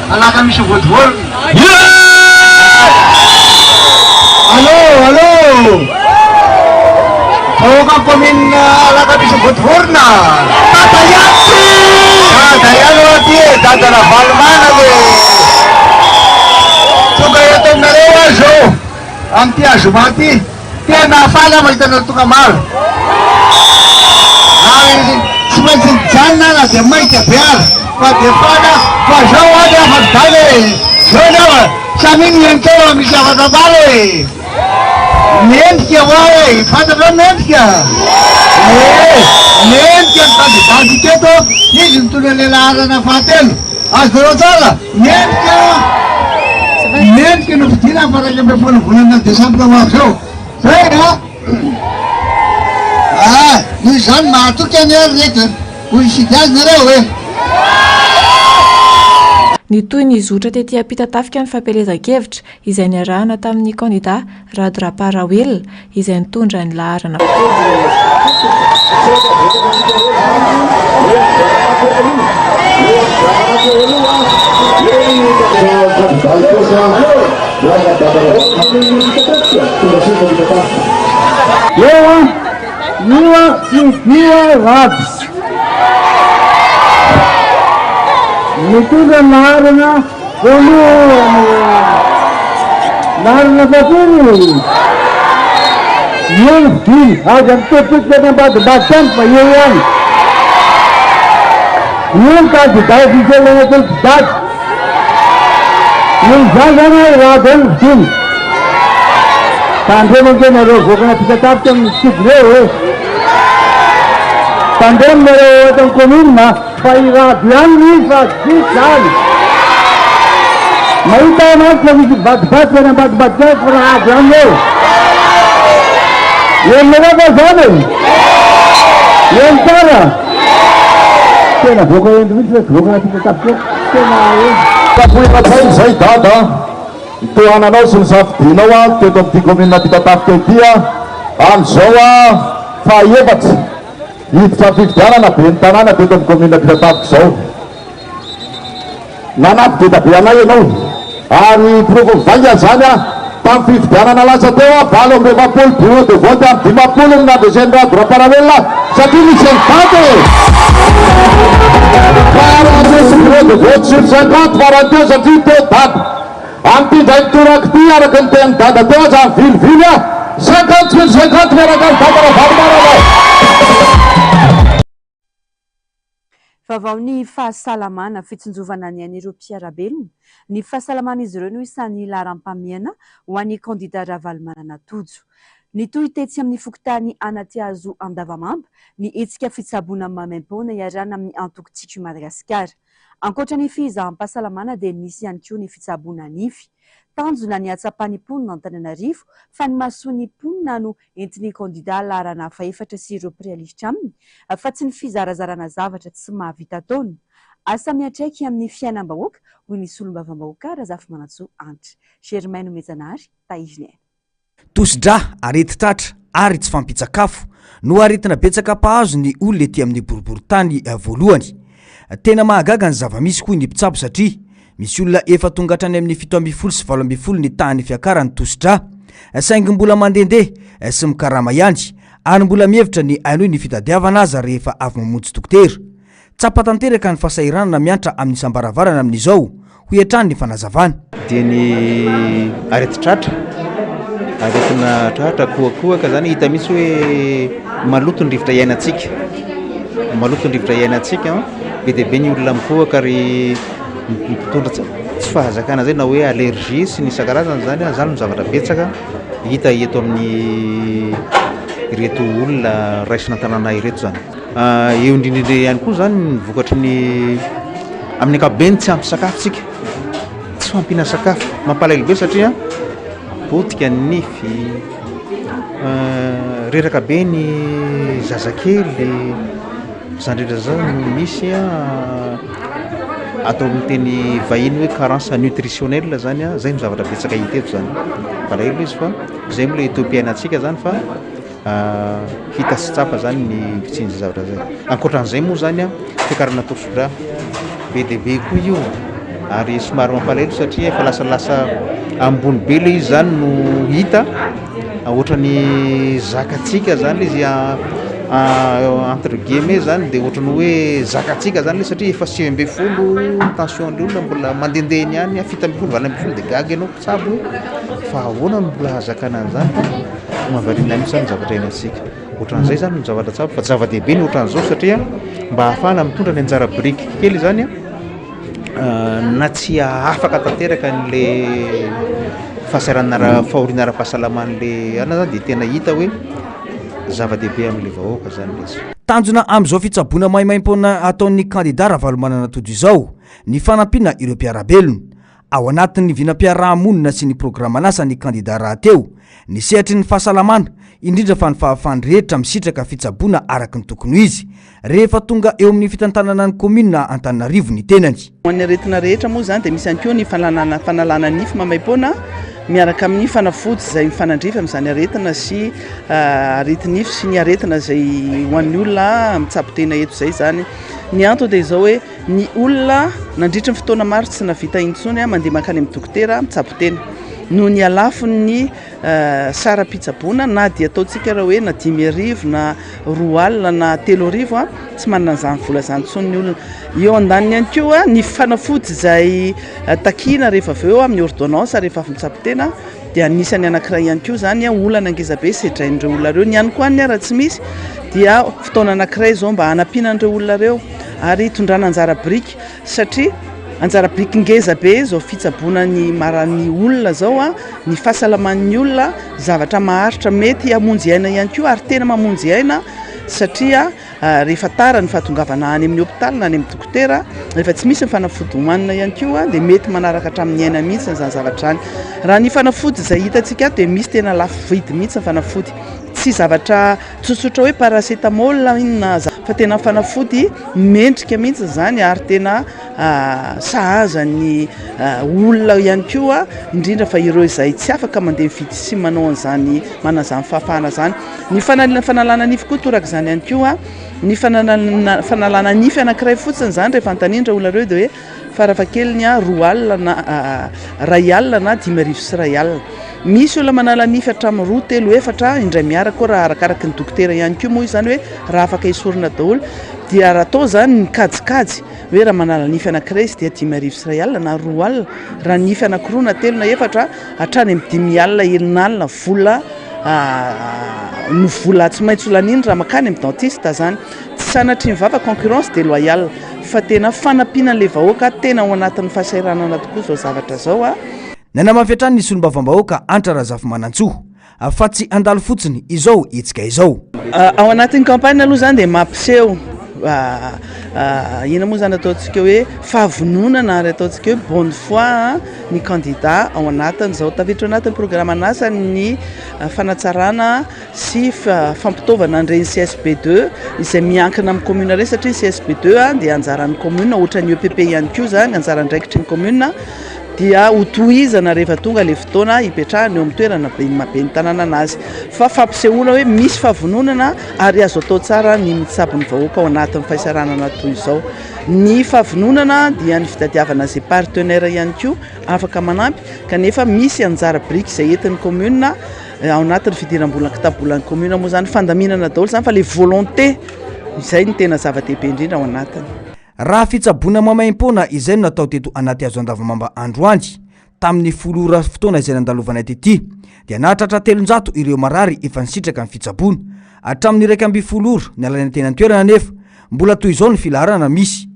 Alakamisy Votivôrona. Allô voaka commune Alakamisy Votivôrona tata ihany aty dada Ravalomanana le tonga eto aminareo azo amty azoma ty tena fala mahitana tonga maro tsy maintsy mijanona na dia mainka be azy fa dia fana fa zao any afa-daly zao nefa samy mienteo misy afatra-balo miendrika hoa fantatra miendrika miendrika ny tandidandy keto izy mitondra lehilahy arana fahatelo azonareo tsara miendrika no vidina fa raika amby folo volana desambra hoavy zao zay noho izany mahatoky any ary rehetra ho isidy azy nareo e ny toy ny zotra tetỳ ampita-tafika ny fampelezan-kevitra izay niarahana tamin'ny kandida Radraparawel izay nitondra ny laharana mitondra laharana laharana fatony eny aza mitotoka ny ambadibady tany fa eo ihany eny candidat officiel anatin'ny mpidady eny zay zany raha be ny vidiny tandremankenareo voakana pikatafika amin'ny sidreo e tandreminareo eto amin'ny commune fa irado ihany izy fa tsy zany mahita anazy fa misy badibady any ambadibady kay fa raha ady ihany eo eny rehefa zany eny tsara tena voaka endo mihitsy fa voakana pikatafika tena tapoimatsay zay dada tohananao sy ny safidinao a teto amin'ity commune pitatafika itya am'izao a fahaefatsy hiditra fifidianana be ny tanàna teto amin'ny commune pitatafika zao nanapy deda be anay ianao ary provovainga zany a tamin'ny fifidianana lasa teo a valo amby efapolo bureau de vote amin'ny dimapolo ny nambezen'ny Radraparawel satria misy ny date Paranosy bureau de vote sur 50 varanteo satria teo date amin'ity ndray mitorako ty araka ny teny dada teo aza vilivily a 50 miaraka ny dada Ravalomanana Vavao ny fahasalamana fitsinjovana ny an'ireo mpiarabelona ny fahasalamana izy ireo no isan'ny laharam-pamiana ho an'ny kandida Ravalomanana Tojo. Ny toy tetsy amin'ny fokotany Anaty-Hazo Andavamamba ny hetsika fitsaboana mamaim-poana iarana amin'ny antokontsika Madagasikara. Ankoatra ny fizaham-pahasalamana dia nisy ihany koa ny fitsaboana nify. Tanjona ny hatsapany mponina Antananarivo fa ny mahasoa ny mponina no entin'ny kandida laharana faefatra sy ireo mpirealisitra aminy fa tsy ny fizarazarana zavatra tsy mahavita taona. Asa miatraiky amin'ny fiainam-bahoaka hoy ny solombavam-bahoaka Razafy Manatsoa Antitra. Germaine Mejanary, Taiziny. Tosidra areti-tratra ary tsy fampitsakafo no aretina betsaka mpahazo ny olona ety amin'ny boriboritany voalohany. Tena mahagaga ny zavamisy koa ny mpitsabo satria misy olona efa tonga hatrany amin'ny 7 sy 8 ny tany fiakarany Tosidra saingy mbola mandehandeha sy mikarama ihany ary mbola mihevitra ny ainoy ny fitadiavana aza rehefa avy mamonjy dokotera. Tsapa tanteraka ny fahasahiranana miantra amin'ny sambaravarana amin'izao ho etrany ny fanazavana. Dia ny areti-tratra aretina tratra koakoaka zany hita misy hoe maloto ny rivotra iainantsika be dia be ny olona mikoaka ary mitondra tsy fahazakana zay na hoe allergie sy ny isan-karazany zany no zavatra betsaka hita eto amin'ny ireto olona raisina tanàna ireto zany. Eo indrindrindra ihany koa zany mivokatry ny amin'ny ankapobeny tsy ampy sakafo tsika, tsy fampina sakafo mampalahelo be satria potika ny nify, reraka be ny zazakely, zany rehetra zao misy atao amin'ny teny vahiny hoe carence nutritionnelle zany zay no zavatra betsaka hita eto zany balaelo izy fa zay moa le etopianatsika zany fa hita sy tsapa zany ny fitsinja zavatra zay ankoatran'izay moa zany fiakarana tosodra be dia be koa io ary somary mampalahelo satria efa lasalasa ambony be le izy zany no hita ohatrany zakatsika zany izy entre guillemets zany dia ohatrany hoe zakatsika zany le satria efa 50 tension le olona mbola mandendehany ihany 70 dia gaga ianao mpitsabo fa ahoana no mbola hazakana an'izany fa mahavariana mihitsy zany zavatra inatsika ohatran'izay zany no zavatra tsabo fa zava-dehibe ny ohatran'izao satria mba hahafahana mitondra ny anjara biriky kely zany na tsy afaka tanteraka n'le fahoriana ara-pahasalaman'le ana zany dia tena hita hoe zava-dehibe amin'le vahoaka zany izy tanjona amin'izao fitsaboana maimaim-poana ataon'ny kandida raha-valomanana tojo izao ny fanampiana ireo mpiarabelona ao anatin'ny vinam-piarahamonina sy ny programanasa ny kandida rahateo ny sehatry ny fahasalamana indrindra fa ny fahafany rehetra misitraka fitsaboana araky ny tokony izy rehefa tonga eo amin'ny fitantanana ny komina Antananarivo ny tenany hoan'ny aretina rehetra moa zany dia misy ihany koa ny fanalana nify mamaim-poana miaraka amin'ny fanafody zay mifanandrify amin'izany aretina sy aretinify sy ny aretina zay hoan'ny olona mitsabo-tena eto zay zany ny antony dia izao hoe ny olona nandritra ny fotoana maro tsy navita intsony mandeha mankany amin'ny dokotera mitsabo-tena no ny alafony sara-pitsaboana na dia ataontsika raha hoe na 10,000 na 2 alina na 3,000 tsy manana an'izany vola zany intsony ny olona eo andaniny ihany koa ny fanafody zay takina rehefa avy eo amin'ny ordonnance rehefa avy mitsabo-tena dia anisany anankiray ihany koa zany olana angezabe sedrain'ireo olona reo ny ihany koa ny raha tsy misy dia fotoana anankiray zao mba hanampianan'ireo olona reo ary hitondrana anjara biriky satria anjara biriky ngeza be zao fitsaboana ny maran'ny olona zao ny fahasalaman'ny olona zavatra maharitra mety hamonjy aina ihany koa ary tena mamonjy aina satria rehefa tara ny fahatongavana any amin'ny hôpitaly na any amin'ny dokotera rehefa tsy misy ny fanafody hoanina ihany koa dia mety manaraka hatramin'ny aina mihitsy zany zavatra any raha ny fanafody zay hitantsika dia misy tena lafo vidy mihitsy ny fanafody tsy zavatra tsotsotra hoe paracetamol inona fa tena fanafody mendrika mihitsy zany ary tena sahazan'ny olona ihany koa indrindra fa ireo izay tsy afaka mandeha mividy sy manao an'izany manazany fahafahana zany ny fanalana nify koa toraka izany ihany koa ny fanalana nify anankiray fotsiny zany rehefa antanindra olona reo dia hoe farafahakeliny 2 alina na 2 alina na 10,000 sy 2 alina misy olona manala nify hatramin'ny 2, 3, 4 indray miaraka koa raha arakaraky ny dokotera ihany koa moa izany hoe raha afaka isorina daholo dia raha atao zany ny kajikajy hoe raha manala nify anankiray izy dia 10,000 sy 2 alina na 2 alina raha nify anankiroa na 3 na 4 hatrany amin'ny 10 alina 9 alina vola no vola tsy maintsy olaniny raha makany amin'ny dentiste zany tsy sanatry ny vava concurrence déloyale fa tena fanampianan'le vahoaka tena ao anatin'ny fahasairanana tokoa zao zavatra zao nanamafy ny solombavam-bahoaka Antra Razafy Manantsoa fa tsy andalo fotsiny izao itsika izao ao anatin'ny campagne aloha zany dia mampiseho ina moa zany ataontsika hoe fahavononana ary ataontsika hoe bonne foi ny candidat ao anatiny zao tavitra anatin'ny programanasa ny fanatsarana sy fampitaovana an'ireny CSP2 izay miankina amin'ny commune ireny satria CSP2 dia anjaran'ny commune ohatra ny EPP ihany koa zany anjaran-draikitry ny commune dia hotohizana rehefa tonga le fotoana hipetrahana eo amin'ny toerana be ny tanàna anazy fa fampisehoana hoe misy fahavononana ary azo atao tsara ny mitsabo ny vahoaka ao anatin'ny fahasaranana toy izao ny fahavononana dia ny fitadiavana zay partenaire ihany koa afaka manampy kanefa misy anjara biriky izay entin'ny commune ao anatin'ny fidiram-bola kitabolan'ny commune moa zany fandaminana daholo zany fa le volonté izay ny tena zava-dehibe indrindra ao anatiny raha fitsaboana mamaim-poana izay no natao teto anaty azo andavamamba androany tamin'ny folora fotoana izay nandalovana tety dia nahatratra 300 ireo marary efa nisitraka ny fitsaboana hatramin'ny 1 ny alaina tena toerana nefa mbola toy izao ny filaharana misy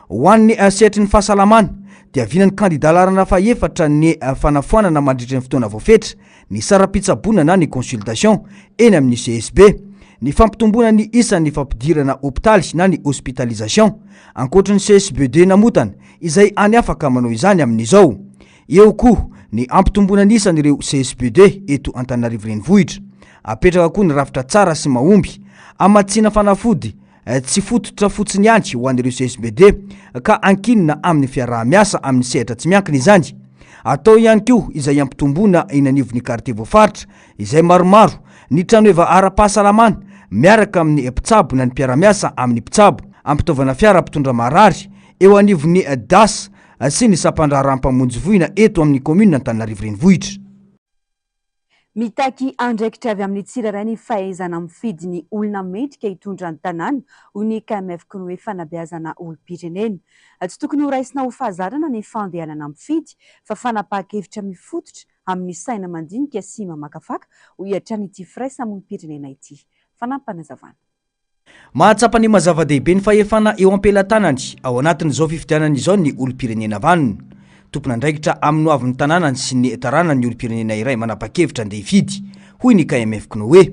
ho an'ny sehatry ny fahasalamana dia vinan'ny kandida larana faefatra ny fanafoanana mandritra ny fotoana voafetra ny sara-pitsaboana na ny consultation eny amin'ny CSB ny fampitomboana ny isan'ny fampidirana hôpitaly na ny hospitalisation ankoatra ny CSBD namotana izay any afaka manao izany amin'izao eo koa ny ampitomboana ny isan'ireo CSBD eto Antananarivo renivohitra apetraka koa ny rafitra tsara sy mahomby amatsiana fanafody tsy fototra fotsiny ihany ho an'ireo CSBD ka ankinina amin'ny fiaraha-miasa amin'ny sehatra tsy miankina izany. Atao ihany koa izay ampitomboana eny anivon'ny quartier voafaritra izay maromaro ny trano eva ara-pahasalamana miaraka amin'ny mpitsabo na ny mpiara-miasa amin'ny mpitsabo, ampitaovana fiara mpitondra marary eo anivon'ny DAS sy ny sampandraharam-pamonjy voina eto amin'ny commune Antananarivo renivohitra. Mitaky andraikitra avy amin'ny tsirairay ny fahaizana mifidy ny olona mendrika hitondra ny tanàna hoy ny KMF ny hoe fanabeazana olom-pirenena. Tsy tokony ho raisina ho fahazarana ny fandehanana mifidy fa fanapahan-kevitra mifototra amin'ny saina mandinika sy mamakafaka ho iatran'ity firaisamonim-pirenena ity. Fanampanazavana. Mahatsapa ny mazava-dehibe ny fahefana eo am-pelatanany ao anatin'izao fifidianana izao ny olom-pirenena vanona. Tompon'andraikitra amin'ny hoavin'ny tanànany sy ny tarana ny olom-pirenena iray manapa-kevitra andeha hifidy hoy ny KMF hoe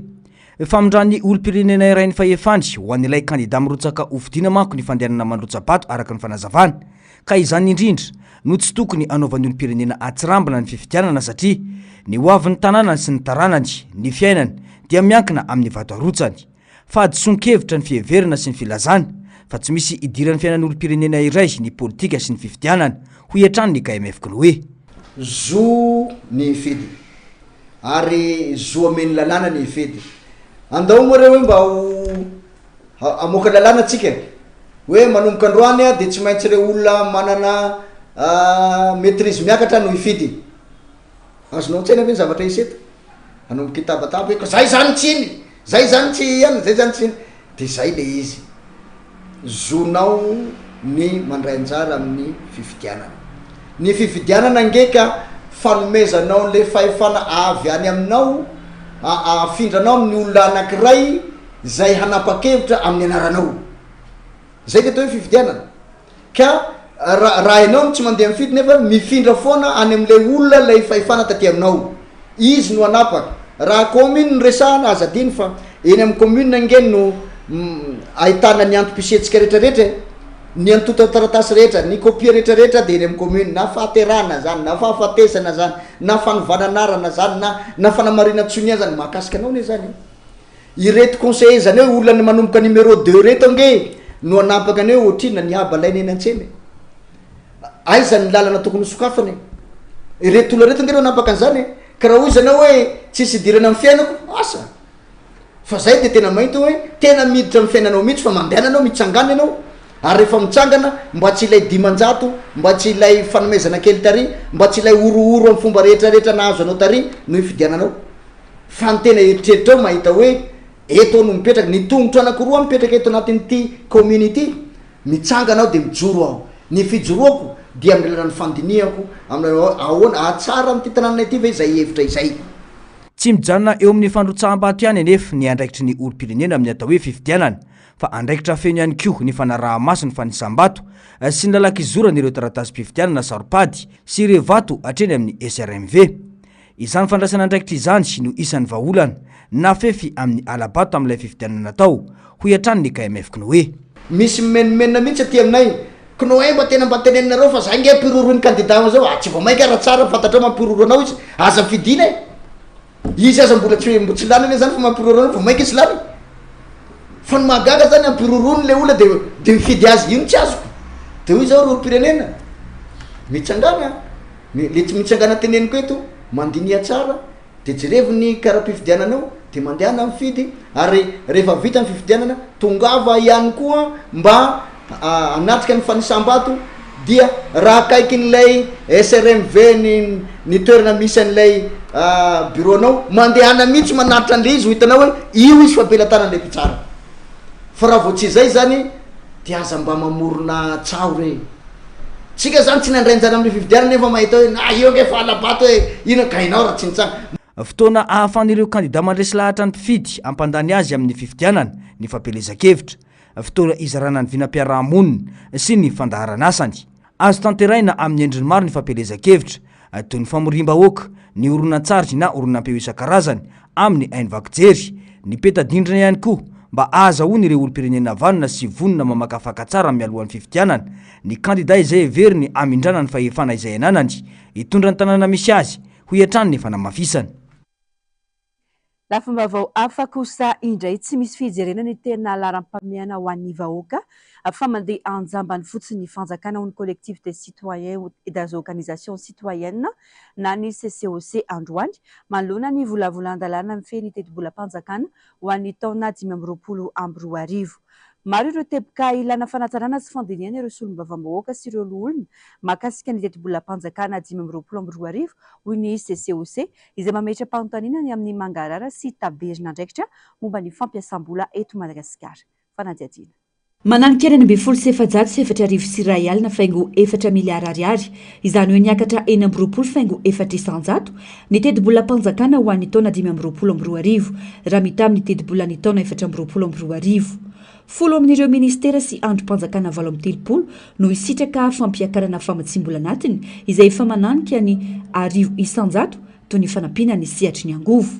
famindran'ny olom-pirenena iray ny fahefany ho an'ilay kandida mirotsaka hofidiana manko ny fandehanana mandrotsa-bato araka ny fanazavana ka izany indrindra no tsy tokony anaovan'ny olom-pirenena atsirambana ny fifidianana satria ny hoavin'ny tanànany sy ny taranany ny fiainany dia miankina amin'ny vato arotsany. Fa adison-kevitra ny fiheverana sy ny filazana fa tsy misy idiran'ny fiainan'ny olom-pirenena iray ny politika sy ny fifidianana ho iatran'ny KMF hoe zo ny fidy ary zo ameny lalàna ny fidy andao moa reo hoe mba amoaka lalàna atsika hoe manomboka androany a dia tsy maintsy reo olona manana maîtrise miakatra no hifidy. Azonao an-tsaina ve ny zavatra iseto anomboka hitabataba hoe zay zany tsiny zay zany tsy ihany zay zany tsy dia zay le izy zonao ny mandray anjara amin'ny fifidianana. Ny fifidianana ngeka fanomezanao le fahefana avy any aminao afindranao amin'ny olona anankiray zay hanapa-kevitra amin'ny anaranao. Zay le atao hoe fifidianana. Ka raha ianao tsy mandeha mifidy nefa mifindra foana any amin'ilay olona lay fahefana taty aminao, izy no anapaka. Raha commune ny resahana azadiny fa eny amin'ny commune nge no ahitana ny antom-pisetsika rehetrarehetra, ny antota taratasy rehetra, ny kopia rehetrarehetra dia eny amin'ny commune, na fahaterana zany na fahafatesana zany na fanovananarana zany na fanamarina tsonia zany mahakasika anao ne zany. Ireto conseiller zany hoe olona manomboka numéro 2 reto nge no anapaka aneo ohatrina ny aba laina eny an-tsena. Aiza ny lalana tokony sokafany. Ireto olona reto nge no anapaka an'izany. Ka raha hoy zanao hoe tsisy idirana amin'ny fiainako asa fa zay dia tena mainty hoe tena miditra amin'ny fiainanao mihitsy fa mandehana anao mitsangana ianao ary rehefa mitsangana mba tsy ilay dimanjato, mba tsy ilay fanomezana kely tary, mba tsy ilay orooro amin'ny fomba rehetrarehetra nahazo anao tary no hifidiananao fa ny tena eritreritra ao mahita hoe eto no mipetraka ny tongotro anankiroa mipetraka eto anatin'ity community mitsangana ao dia mijoro aho. Ny fijoroako dia amin'ny lalàn'ny fandinihako ahoana ahatsara amin'ity tanàna ity ve zay hevitra izay. Tsy mijanona eo amin'ny fandrotsaham-bato ihany anefa ny andraikitry ny olom-pirenena amin'ny atao hoe fifidianana fa andraikitra feno ihany koa ny fanaraha-maso ny fanisam-bato sy ny lalakizorana ireo taratasy-pifidianana saropady sy ireo vato hatreny amin'ny SRMV. Izany fandraisana andraikitra izany no isan'ny vahaolana nafefy amin'ny alabato amin'ilay fifidianana natao ho iatran'ny KMF hoe misy menomenona mihitsy aty aminay Knoe mba tena mba tenenareo fa zay nge piroro ny candidat zao tsy vao mainka raha tsara fantatra mampiroro anao izy aza fidina izy aza mbola tsy lany zany fa mampiroro anao vao mainka izy lany fa ny mahagaga zany ampirorony le olona de mifidy azy ino tsy azoko de hoy zao olom-pirenena mitsangana le tsy mitsangana teneniko eto mandinia tsara de jereviny karaha-pifidiananao de mandehana mifidy ary rehefa vita ny fifidianana tongava ihany koa mba anatrika ny fanisam-bato dia raha kaikin'ilay SRMV ny toerana misy an'ilay bureau anao mandehana mihitsy manaritra an'le izy ho hitanao hoe io izy fampelantanan'le mpitsara fa raha vao tsy izay zany dia aza mba mamorona tsao re tsika zany tsy nandrainjana amin'ny fifidianana nefa mahita hoe na io nge fa alabato hoe ino kainao raha tsy nitsanga. Fotoana ahafan'ireo kandida mandresy lahatra ny mpifidy ampandany azy amin'ny fifidianana ny fampelezan-kevitra, fotoana izarana ny vinam-piarahamonina sy ny fandaharana asany. Azo tanteraina amin'ny endriny maro ny fampelezan-kevitra toy ny famorim-bahoaka, ny oronan-tsariny na oronan-peo isan-karazany amin'ny ainy vaky-jery, ny peta-dindrina ihany koa mba ahazahoany ireo olom-pirenena vanona sy vonona mamakafaka tsara mialohan'ny fifidianana ny kandida izay heveriny amindrana ny fahefana izay ananany hitondra ny tanàna misy azy ho iatran'ny fanamafisana. Lafim-baovao hafa kosa indray tsy misy fijerena ny tena laharam-pameana ho an'ny vahoaka fa mandeha anjambany fotsiny ny fanjakana ho ny collectivité citoyen et des organisations citoyennes na ny CCOC androany manoloana ny volavolan-dalàna ny feny teti-bolam-panjakana ho an'ny taona 2024. Maro ireo teboka ilana fanatsarana sy fandiniana ireo solombavam-bahoaka sy ireo olona mahakasika ny teti-bolam-panjakana 2024 hoy ny CCOC izay mametra-panontaniana amin'ny mangarara sy taberina andraikitra momba ny fampiasam-bola eto Madagasikara. Fanadihadiana. Mananika 2,704 sy iray alina faingo 4 miliara ariary izany hoe niakatra 4 faingo 400 ny teti-bolam-panjakana ho an'ny taona 2024 raha mita amin'ny teti-bolan'ny taona 2024. Folo amin'ireo ministera sy androm-panjakana 7 no isitraka fampiakarana famatsim-bola anatiny izay efa mananika ny 1,100 toy ny fanampiana ny sehatry ny angovo.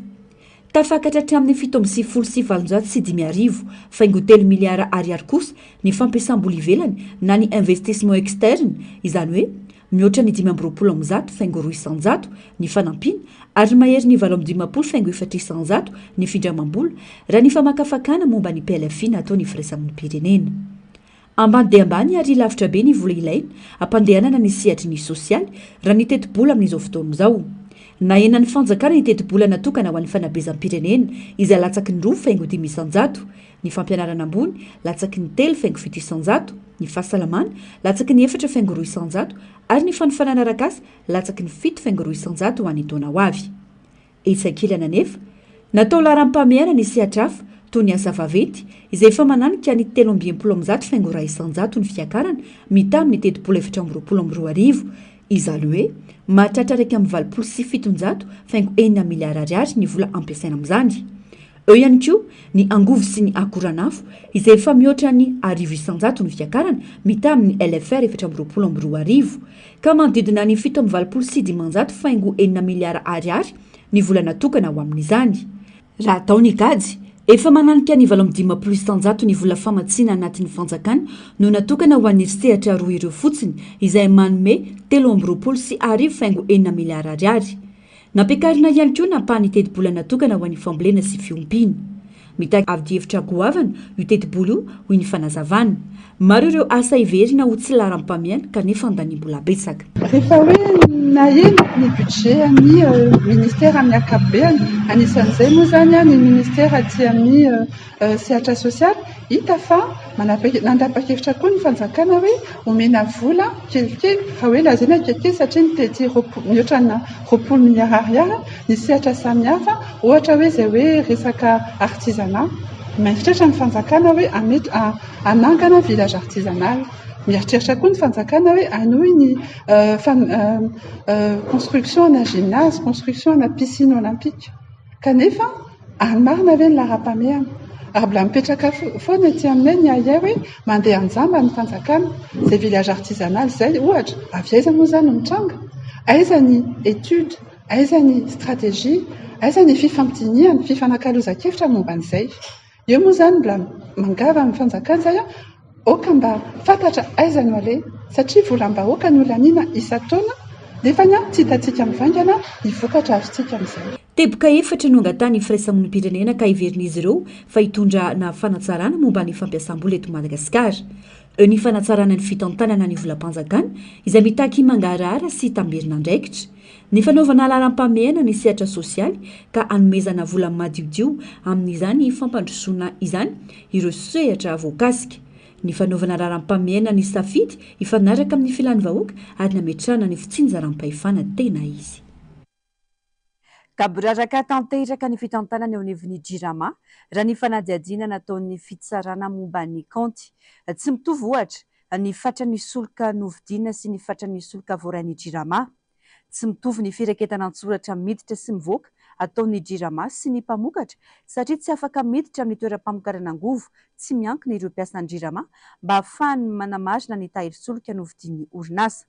Tafakatra hatramin'ny 7,705 faingo 3 miliara ariary kosa ny fampiasam-bola ivelany na ny investissement externe izany hoe mihoatra ny 5,0 faingo 200 ny fanampiana ary mahery ny 7,20 faingo 400 ny findramam-bola raha ny famakafakana momba ny PLFI natao ny firaisamon'ny pirenena. Ambany dia ambany ary lavitra be ny vola ilaina ampandehanana ny sehatry ny sosialy raha ny teti-bola amin'izao fotoana izao. Na enan'ny fanjakana ny teti-bola natokana ho an'ny fanabezam-pirenena izay latsaky ny 2 faingo 500, ny fampianarana ambony latsaky ny 3 faingo 700, ny fahasalamana latsaky ny 4 faingo 200 ary ny fanofanana arak'asa latsaky ny 7 faingo 200 ho an'ny taona ho avy. Etsakilana nefa natao laharam-pameana ny sehatra hafa toy ny asa vaventy izay efa mananika ny 13,0 faingo 100 ny fiakarana mita amin'ny teti-bola 7,22 izany hoe mahatratra 3,700 faingo 4 miliara ariary ny vola ampiasaina amin'izany. Eo ihany koa ny angovo sy ny akoranafo izay efa mihoatra ny 1,100 ny fiakarana mita amin'ny LFR 7,22 ka manodidina ny 7,700 faingo 4 miliara ariary ny vola natokana ho amin'izany. Raha atao ny kajy efa mananika ny 7,100 ny vola famatsiana anatin'ny fanjakana no natokana ho an'ny sehatra roa ireo fotsiny izay manome 3,0 sy 4 miliara ariary. Nampiakarina ihany koa nampahany teti-bola natokana ho an'ny fambolena sy fiompiana. Mitaky avy hevitra goavana io teti-bola io hoy ny fanazavana. Maro ireo asa iverina ho tsy laharam-pameana kanefa andaniam-bola betsaka. Rehefa hoe naheno ny budget amin'ny ministera amin'ny ankapobeny, anisan'izay moa zany ny ministera aty amin'ny sehatra sosialy, hita fa nandapa-kevitra koa ny fanjakana hoe omena vola kelikely raha hoe lazaina kelikely satria ny tety mihoatra na 20 miliara ariary ny sehatra samihafa ohatra hoe izay hoe resaka artisanat. Mahitratra ny fanjakana hoe anangana village artisanal. Mieritreritra koa ny fanjakana hoe anohy ny construction ana gymnase, construction ana piscine olympique. Kanefa marina ve ny laharam-pameana? Ary mbola mipetraka foana ety aminay ny ayay hoe mandeha anjamba ny fanjakana izay village artisanal izay ohatra avy aiza moa zany mitranga, aiza ny étude, aiza ny stratégie, aiza ny fifampitiniana, fifanankalozan-kevitra momba an'izay. Eo moa zany mbola mangava amin'ny fanjakana izay oka mba fantatra aiza no ale satria volam-bahoaka no laniana isa-taona nefa tsy hitantsika mivangana hivokatra avytsika amin'izay. Teboka efatra no angatany firaisamon'ny pirenena ka iverin'izy ireo fa hitondra na fanatsarana momba ny fampiasam-bola eto Madagasikara. Eo ny fanatsarana ny fitantanana ny volam-panjakana izay mitaky mangarara sy tambirina andraikitra. Ny fanaovana laharam-pameana ny sehatra sosialy ka anomezana vola madiodio amin'izany fampandrosoana izany ireo sehatra voakasika. Ny fanaovana laharam-pameana ny safidy ifanaraka amin'ny filan'ny vahoaka ary nametrahana ny fitsinjaram-pahefana tena izy. Kaboraraka tanteraka ny fitantanana eo anivon'ny Jirama raha ny fanadihadiana nataon'ny fitsarana momba ny kaonty. Tsy mitovy ohatra ny fatran'ny solika novidiana sy ny fatran'ny solika voarain'ny Jirama. Tsy mitovy ny fireketana an-tsoratra miditra sy mivoaka ataon'ny Jirama sy ny mpamokatra satria tsy afaka miditra amin'ny toeram-pamokarana angovo tsy miankina ireo mpiasan'ny Jirama mba ahafahany manamarina ny tahiry-solika novidian'ny orinasa.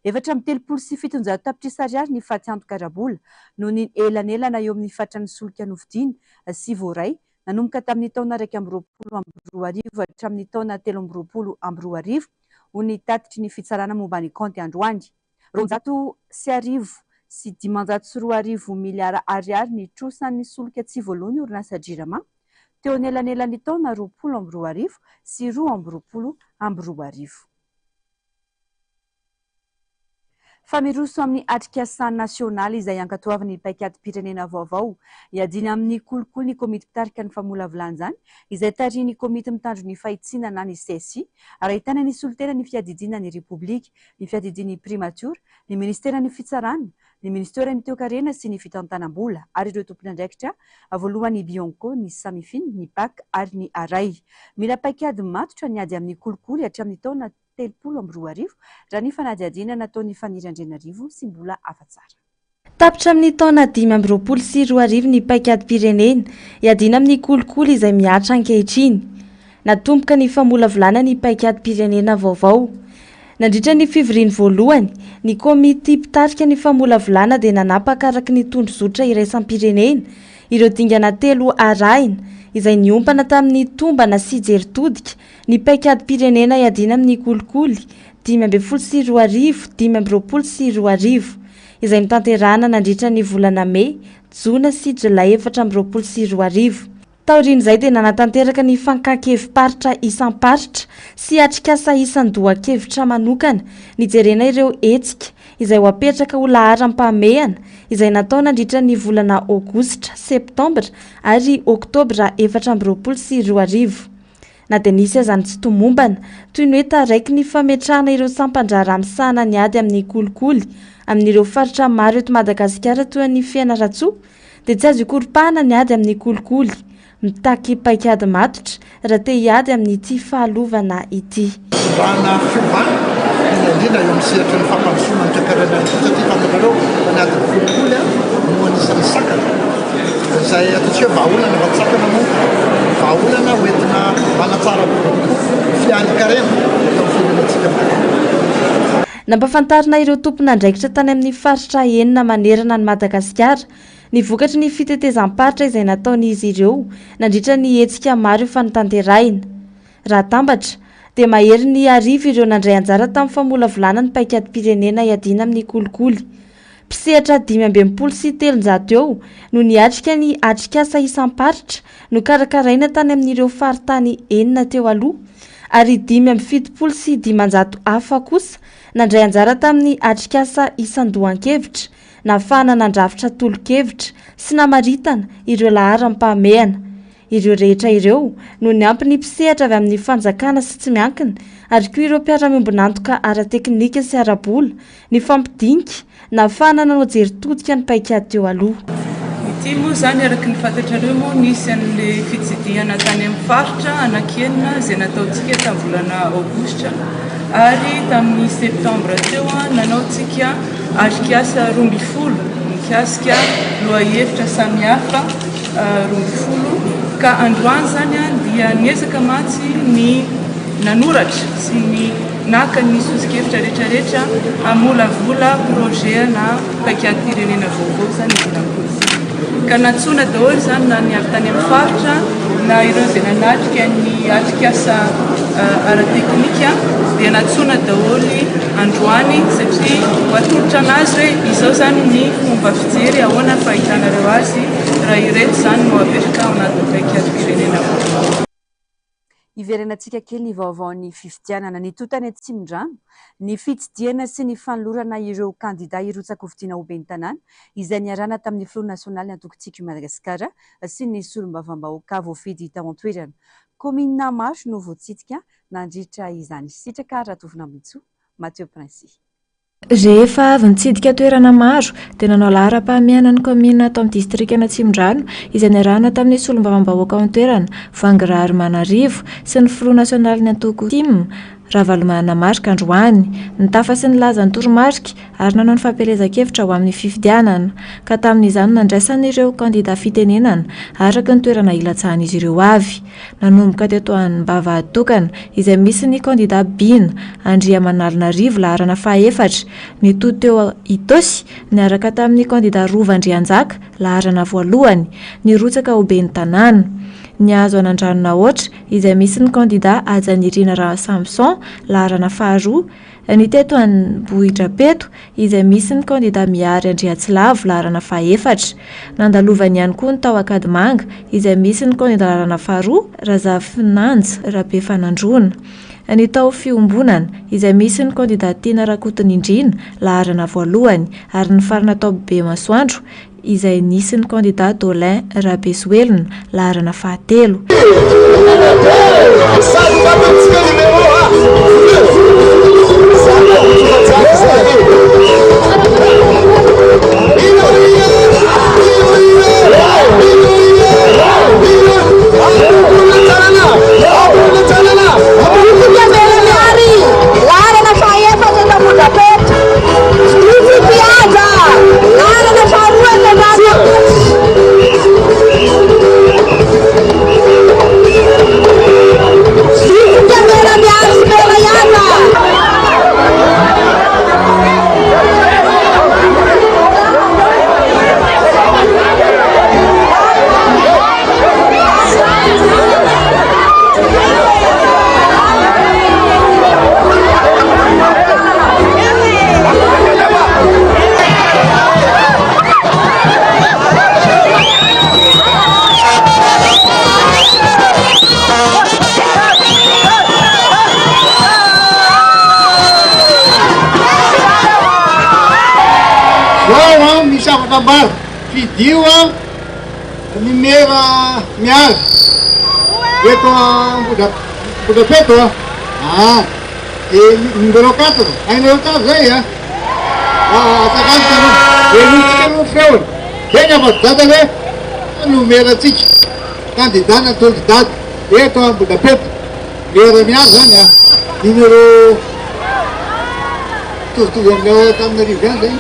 4,700 tapitrisa ariary ny faty anto-karabola no ny elanelana eo amin'ny fatran'ny solika novidiana sy voaray nanomboka tamin'ny taona 2022 hatramin'ny taona 2023 ho ny tatitry ny fitsarana momba ny kaonty androany. 250 sy 900 miliara ariary ny trosany solika tsy voalohany orinasa JIRAMA teo anelanelan'ny taona 2020 sy 2021. Famiroso amin'ny atrikasa nasionaly izay ankatoavan'ny paikady-pirenena vaovao iadina amin'ny kolokolo ny komity mpitarika ny famolavolana izany izay tarihin'ny komity mitandro ny fahitsinana ny CSI ary ahitana ny solitena ny fiadidiana ny Repoblika, ny fiadidiany primature, ny ministeran'ny fitsarana, ny ministeran'ny toekarena sy ny fitantanam-bola ary ireo tompon'andraikitra voalohany Bionco, ny Samifiny, ny PAC ary ny Aray. Mila paikady matotra ny ady amin'ny kolokolo hatramin'ny taona 2020 raha ny fanadihadiana nataon'ny faniriandrenarivo sy mbola afa-tsara. Tapitra amin'ny taona 2020 sy 2020 ny paikady-pirenena iadina amin'ny kolokolo izay miatra ankehitriny. Natomboka ny famolavolana ny paikady-pirenena vaovao. Nandritra ny fivoriany voalohany, ny komity mpitarika ny famolavolana dia nanapakaraky ny tondrozotra iraisam-pirenena ireo dingana 3 arahina izay niompana tamin'ny tombana sy jeritodika ny paikady-pirenena iadina amin'ny kolokolo 2020 sy 2020, 2020 sy 2020 izay nitanterahana nandritra ny volana Mey, Jona sy Jolay 2020 sy 2020. Taorian'izay dia nanatanteraka ny fankankevim-paritra isam-paritra sy atrikasa isan-dohan-kevitra manokana nijerena ireo hetsika izay ho apetraka ho laharam-pahamehana izay natao nandritra ny volana Aogositra, Septambra ary Oktobra 2020 sy 2020. Na dia nisy azany tsy tomombana toy ny hoe taraiky ny fametrahana ireo sampandrara misahana ny ady amin'ny kolokolo amin'ireo faritra maro eto Madagasikara toy ny Fianarantsoa dia tsy azo ikoropahana ny ady amin'ny kolokolo. Mitaky paikady matotra raha te hiady amin'ity fahalovana ity. Rana fiovana indrindra eo amin'ny sehatra ny fampandrosoana ny toekarena satria fantatrareo anaty kolokolo no anisan'ny sakana izay ataontsika vahaolana vatsakana moa vahaolana hoentina manatsara fianikarena atao firenentsika. Nampafantarina ireo tompon'andraikitra tany amin'ny faritra enina manerana ny Madagasikara ny vokatry ny fitetezam-paritra izay nataon'izy ireo nandritra ny hetsika maro efa nitanterahina. Raha tambatra dia mahery ny arivo ireo nandray anjara tamin'ny famolavolana ny paikady-pirenena iadina amin'ny kolokolo. Mpisehatra 520 sy 300 eo no niatrika ny atrikasa isam-paritra no karakaraina tany amin'ireo faritany enina teo aloha ary 570 sy 500 hafa kosa nandray anjara tamin'ny atrikasa isan-dohan-kevitra nafahana nandrafitra tolo-kevitra sy namaritana ireo laharam-pahamehana. Ireo rehetra ireo no niampy ny mpisehatra avy amin'ny fanjakana sy tsy miankina ary koa ireo mpiara-miombonantoka ara-teknika sy ara-bola ny fampidinika nafahana nanao jeritodika ny paikady teo aloha. Ity moa izany araka ny fantatrareo moa nisy an'ilay fitsidihana tany amin'ny faritra anankienina izay nataontsika tamin'ny volana Aogositra ary tamin'ny Septambra teo nanaontsika atrikasa 20 mikasika lohahevitra samihafa 20 ka androany izany dia niezaka mantsy ny nanoratra sy ny naka ny sosokevitra rehetrarehetra amolavola projet na paikady-pirenena vaovao izany izy ka natsona daholo izany na ny avy tany amin'ny faritra na ireo izay nanatrika ny atrikasa ara-teknika dia natsona daholy androany satria atolotra anazy hoe izao izany ny fomba fijery ahoana fahitanareo azy raha ireto izany no apetraka ao anatin'ny paikady-pirenena vaovao. Iverenantsika kely ny vaovaon'ny fifidianana ny totany Atsimondrano, ny fitsidiana sy ny fanolorana ireo kandida irotsakovidiana ho ben'ny tanàna izay niarahana tamin'ny Front National ny Antokontsika Madagasikara sy ny solombavambahoaka voafidy tao an-toerana. Komina maro no voatsidika nandritra izany sitraka ratovina Mitsoa, Mathieu Princy. Rehefa avy nitsidika toerana maro dia nanao laharam-pahamehana ny komina ato amin'ny distrikana Atsimondrano izay niarahana tamin'ny solombavambahoaka ao an-toerana Vangarary Manarivo sy ny Front National ny Antokotim Ravalomana marika androany nitafa sy nilaza ny toromarika ary nanao ny fampelezan-kevitra ho amin'ny fifidianana ka tamin'izany nandraisan'ireo kandida fitenenana araka ny toerana ilatsahan'izy ireo avy. Nanomboka teto Anibava atokana izay misy ny kandida Bina Andriamanalonarivo laharana 4, ny teo Itosy niaraka tamin'ny kandida Rova Andrianjaka laharana 2, ny rotsaka ho ben'ny tanàna. ny azo anandranona ohatra izay misy ny kandida Ajanirina Rahasamson laharana faharoa, ny Tetoambohidrapeto izay misy ny kandida Miary Andriatsilavo laharana fahaefatra, nandalovany ihany koa ny tao Akadimanga izay misy ny kandida laharana faharoa Razafinanja Rabefanandrona, ny tao Fiombonana izay misy ny kandida Tina Rakotonindrina laharana voalohany, ary ny farana tao Bemasoandro izay nisy ny kandida Dolin Rabesoelona laharana fahatelo. Fidio numera Miary eto Bodapeto e numero 4 numero 4 zay atakano freony kenya madada hoe numeratsika kandidana tolidady eto Bodapeto mera Miary zany numero tovitovy amle taminarivo any zay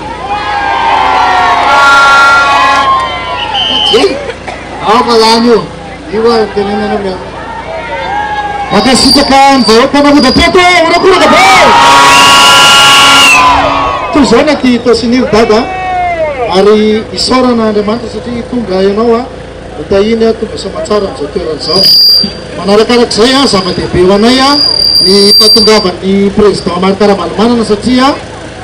Aokalano, iwa tenena na. Makasitaka mvahoaka na Bodapeto, unakuruka ba? Tuzona ti tosinir dada, ari isorana Andriamanitra satria tonga ianao utahiny tonga samatsara amin'izao toeran'izao. Manarakarak'izay zava-dehibe ho anay ny fahatongavan'ny président Marc Ravalomanana satria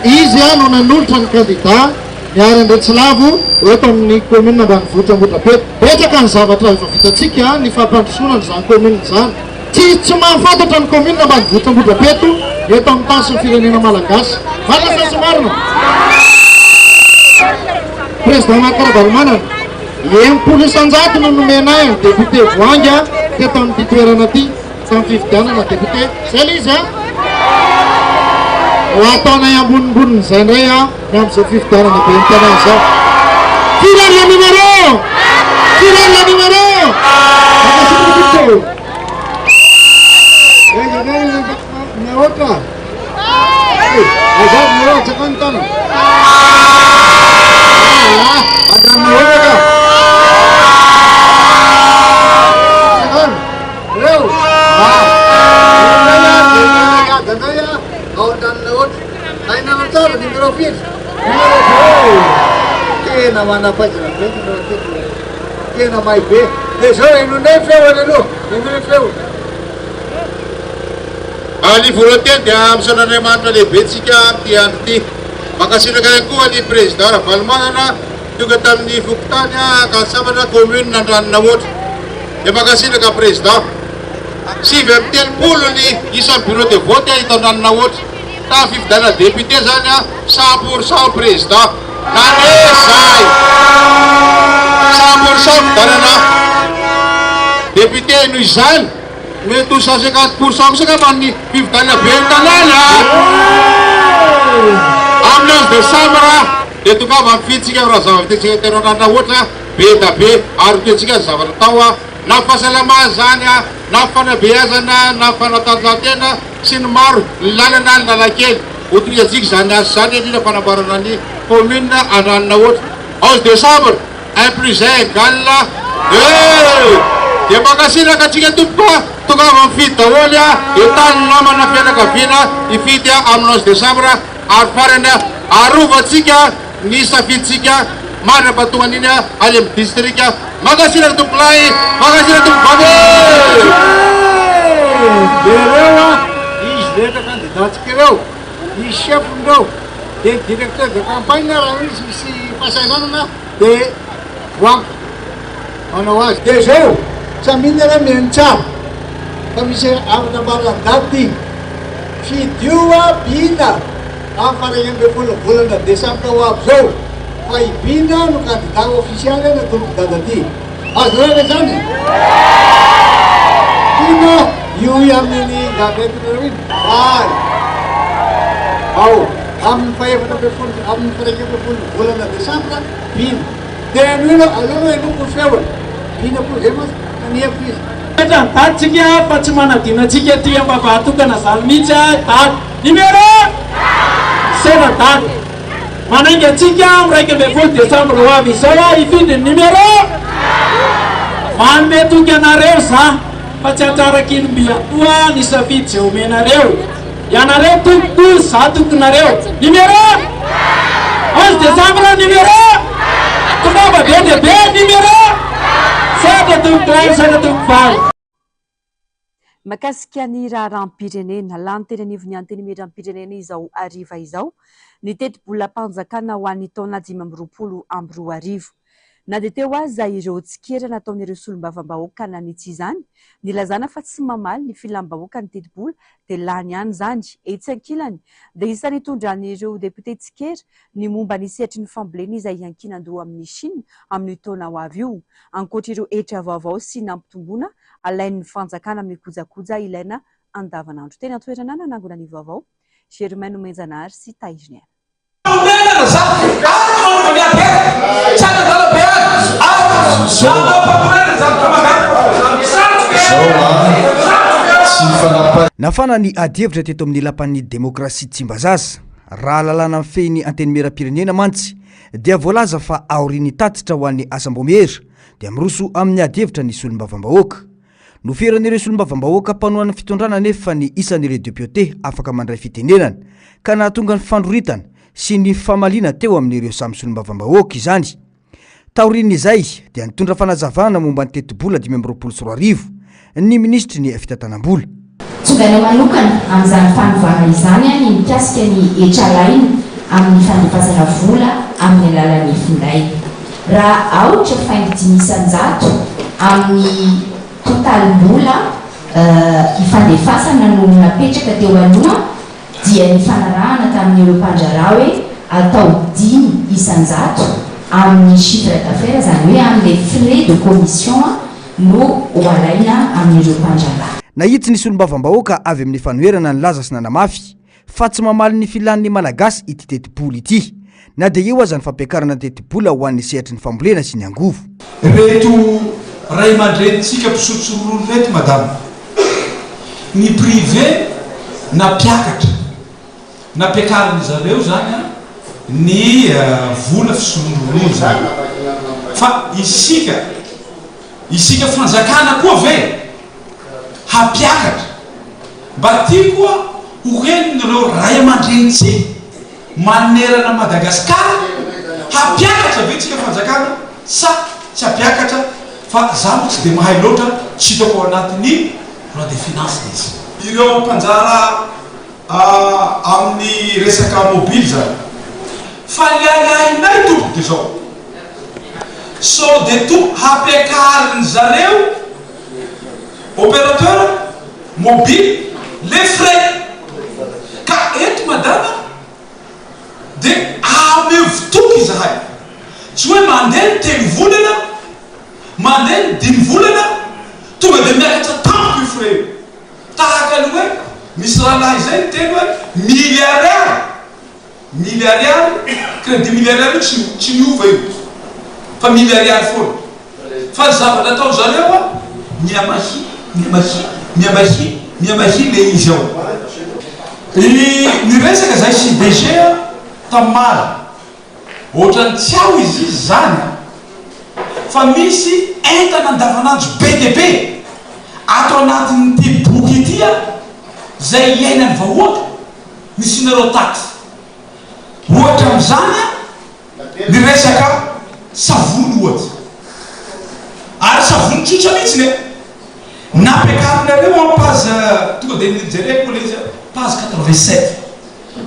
izy no nanolotra ny kandida Miary Andriatsilavo eto amin'ny commune ambanivohitra Bodapeto. Betsaka ny zavatra efa vitatsika ny fampandrosoana izany commune izany. Tsy mahafantatra ny commune ambanivohitra Bodapeto eto amin'ny tany sy ny firenena malagasy. Malagasy marina. Président Marc Ravalomanana 10% no nomenay ny député Voanga teto amin'ity toerana ity amin'ny fifidianana député. Zay ilay izy ataonay ambonimboniny izay indray amin'izao fifidianana be ny tena izao. Tirare la numero! Tirare la numero! Na outra! Agora não, você cantando. Ada na outra. Eu. Gandaya, outra na outra. Aí na outra, de microfone. Kena mana página frente no título. Kena mais bem. Deixou ele não nem feu ele não. Nem feu. Ali volontaire dia Amin'Andriamanitra lehibe tsika ty andro ty. Makasitraka ihany koa ny président Ravalomanana tonga tamin'ny fokotany akasabatra commune nandranona ohatra. Dia makasitraka président 9 ny isan'ny bureau de vote hitandranona ohatra. Ta fifidiana député zany 100% président. Nanesay 100% fifidianana député noho izany mety ho 150% saka man'ny fifidianana be ny tanàna. Amin'ny 11 décembre dia tonga mampifitsika raha zava-bitetsika teronana ohatra be da be ary tetsika zavatra tao na fahasalamana zany na fanabeazana na fanatanjahantena sy ny maro lalana ny lalankely otrikatsika zany azy zany indrindra fanamboarana ny commune Andranona ohatra 11 décembre 1 plus 1 égale 2. Dia makasitraka atsika tompoka tonga mifidy daholo entany namana fianakaviana hifidy amin'ny 11 décembre ary farany arovantsika ny safiditsika marina-pahatongan'iny any amin'ny district Makasih dari Tuklai, makasih dari Tukbabe. Derewa, is data kandidat kiro, is chef do, de director de campagne rami si pasanan na de wang. Ano was de show, sa minera mencha, kami siya ang nabalang dati, si Diwa Bina, ang parang bulan na Desember wap show. Ay bina no kandidat oficial na dadati. Asra na jani. Bina UM ni gabe turin. Ay. Au, am pay pada beful, am pareke beful bulan na Desember bin. Then we no alalo eno ko fewa. Bina ko hemas niya please. Jan tat chikia pachmana tina chikia tiya babatu kana salmicha tat nimero. Sera tat. Manenge chikia mreke beful Desember wa bisawa ifin nimero. Man metu kana reusa pachacara kin biya tua ni safiche umena reu. Yana reu tu satu kana reu. Nimero. Os Desember nimero. Kunaba bende be nimero. Sada tu klai sada tu fai. Makasika ny raharam-pirenena lantenanivony anteny miram-pirenena izao ariva izao ny teti-bolam-panjakana ho an'ny taona 2024 na dia teo azy za ireo tsikera nataon'ireo solombavam-bahoaka nanitsy izany nilazana fa tsy mamaly ny filam-bahoaka ny teti-bola dia lany ihany zany etsy ankilany dia isan'ny itondran'ireo depute tsikera ny momba ny sehatry ny fambolena izay iankinandroa amin'ny Chine amin'ny taona ho avy io ankoatr'ireo hetra vaovao sy nampitomboana alain'ny fanjakana amin'ny kojakoja ilaina andavanandro teny antoerana nanangona ny vaovao Germaine Menjanary sy Taizniana. Nafana ny adievitra teto amin'ny lapan'ny demokrasia Tsimbazaza raha lalàna feny anteny miram-pirenena mantsy dia voalaza fa aoriny tatitra ho an'ny asambomera dia miroso amin'ny adievitra ny solombavam-bahoaka noferan'ireo solombavam-bahoaka mpanohan'ny fitondrana nefa ny isan'ireo député afaka mandray fitenenana ka nahatonga ny fandroritana sy ny famalina teo amin'ireo samy solombavam-bahoaka izany taorin'izay dia nitondra fanazavana momba ny teti-bola 2024 ny ministry ny fitantanam-bola tsongana manokana amin'izany fanovana izany ny mikasika ny etralaina amin'ny fandefasana vola amin'ny alalan'ny finday raha aotra faingo 500 amin'ny totalim-bola ifandefasana no napetraka teo aloha dia ny fanarahana tamin'ireo mpandraraha hoe atao 500 amin'ny chiffre d'affaires zany hoe amin'ny frais de commission no ho alaina amin'ireo mpandraraha nahitsy ny solombavam-bahoaka avy amin'ny fanoherana ny laza sy nanamafy fa tsy mamaly ny filan'ny malagasy ity teti-bola ity na dia eo aza ny fampiakarana teti-bola ho an'ny sehatry ny fambolena sy ny angovo reto ray aman-drenitsika mpisotsorono reto madame ny privé napiakatra nampiakariny zareo zany ny vola fisolombolono zany fa isika fanjakana koa ve hapiakatra mba ty koa horenin'ireo ray aman-drenitsika manerana Madagasikara hapiakatra ve tsika fanjakana sa tsy hapiakatra fa zaho tsy dia mahay loatra tsy hitako ao anatin'ny loi de finance izy ireo mpanjara amin'ny resaka mobile zany fa lialainay tompo dia zao so dia to hapiakariny zareo opérateur mobile les frais ka eto madama dia amevitoky zahay tsy hoe mandeha ny telo volana mandeha ny 5 volana tonga dia miakatra tampo io frais io tahaka ny hoe misy rahalahy izay ny teny hoe milliardaire crédit milliardaire tsy miova io fa milliardaire foana fa zavatra atao zareo a miamahi le izy ao ny resaka zay sy DG tamala ohatrany tsy ao izy zany fa misy entana andavanandro be dia be ato anatin'ity boky ity zay iainany vahoaka misy nareo taxe ohatra amin'izany ny resaka savony ohatsy tsotra mihitsy ne nampiakarinareo en page tonga de jereko le izy page 87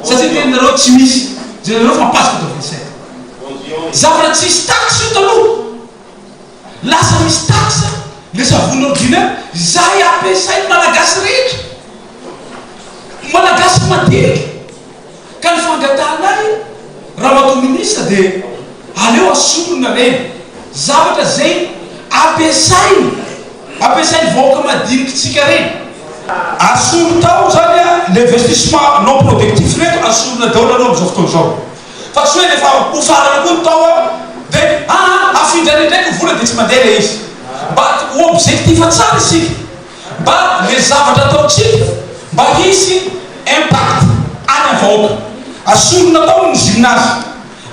satria tenareo tsy misy jereo fa page 87 zavatra tsisy taxe io taloha lasa misy taxe le savony ordinaire zay ampiasainy malagasy rehetra malagasy madiniky ka ny fangatanay raha mato minista de aleo asolona reny zavatra zay ampiasainy vahoaka madiniky tsika reny asolo tao zany l'investissement non productif reto asolona daolo anao am'izao fotoana zao fa tsy hoe lefa hofarana koa ny tao de afindrany ndraiky vola de tsy mandeha le izy mba objectif tsara isika mba le zavatra ataotsika mba hisy impact any avahoaka asolona tao ny gymnase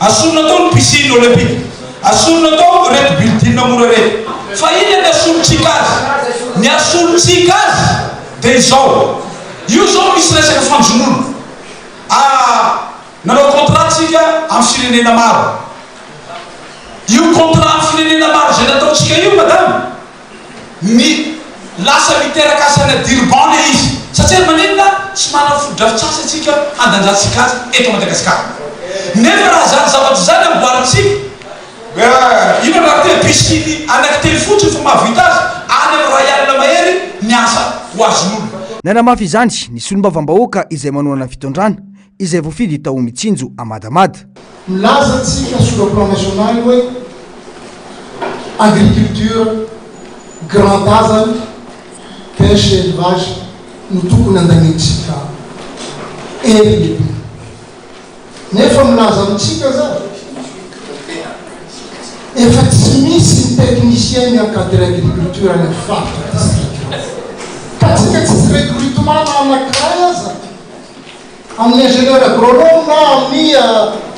asolona tao ny piscine olympique asolona tao reto building mora reto fa iny ny asolontsika azy ny asolontsika azy de zao io zao misy resaka fanjonolo nanao contrat tsika amin'ny firenena maro io contrat amin'ny firenena maro zay nataotsika io madame ny lasa miteraka asana Durban le izy satria manenina tsy manana fodrafitsasa atsika andanjatsika azy eto Madagasikara nefa raha zany zavatra zany amboarintsika ino raha te piscine anaky telo fotsiny fa mahavita azy any amin'ny ray alina mahery miasa ho azon'olo nanamafy izany ny solombavam-bahoaka izay manoana fitondrana izay voafidy tao mitsinjo amadamada milaza tsika sur le plan national hoe agriculture grandazany pêche élevage no tokony andanitsika ery nefa milaza amitsika za efa tsy misy ny technicien miancadre agriculture any faritra district ka tsika tsisy recrutement anankiray aza amin'ny ingénieur agronome na amin'ny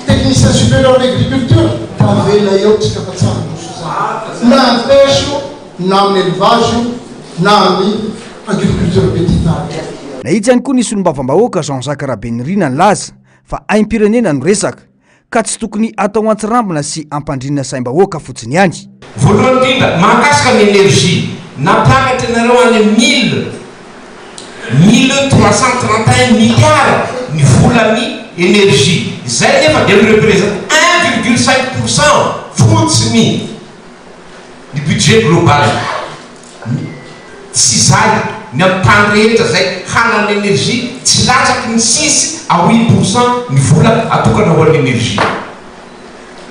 technicien supérieur d'agriculture tavela eo tsika fa tsara moso zany na amin'ny pêche io na amin'ny élevage io na amin'ny agriculture petitale na itsy ihany koa nisy olombavam-bahoaka Jean-Jacques Rabenirina ny laza fa aim-pirenena no resaka ka tsy tokony atao antsirambina sy ampandrinana saim-bahoaka fotsiny ihany voalohany indrindra mahakasika ny énergie nampiakatra nareo any 1331 milliards ny volany énergie zay nefa de représente 1,5% fotsiny ny budget global tsy zay ny am'tany rehetra zay hanany énergie tsy latsaky ny 6 à 8% ny vola atokana ho an'ny énergie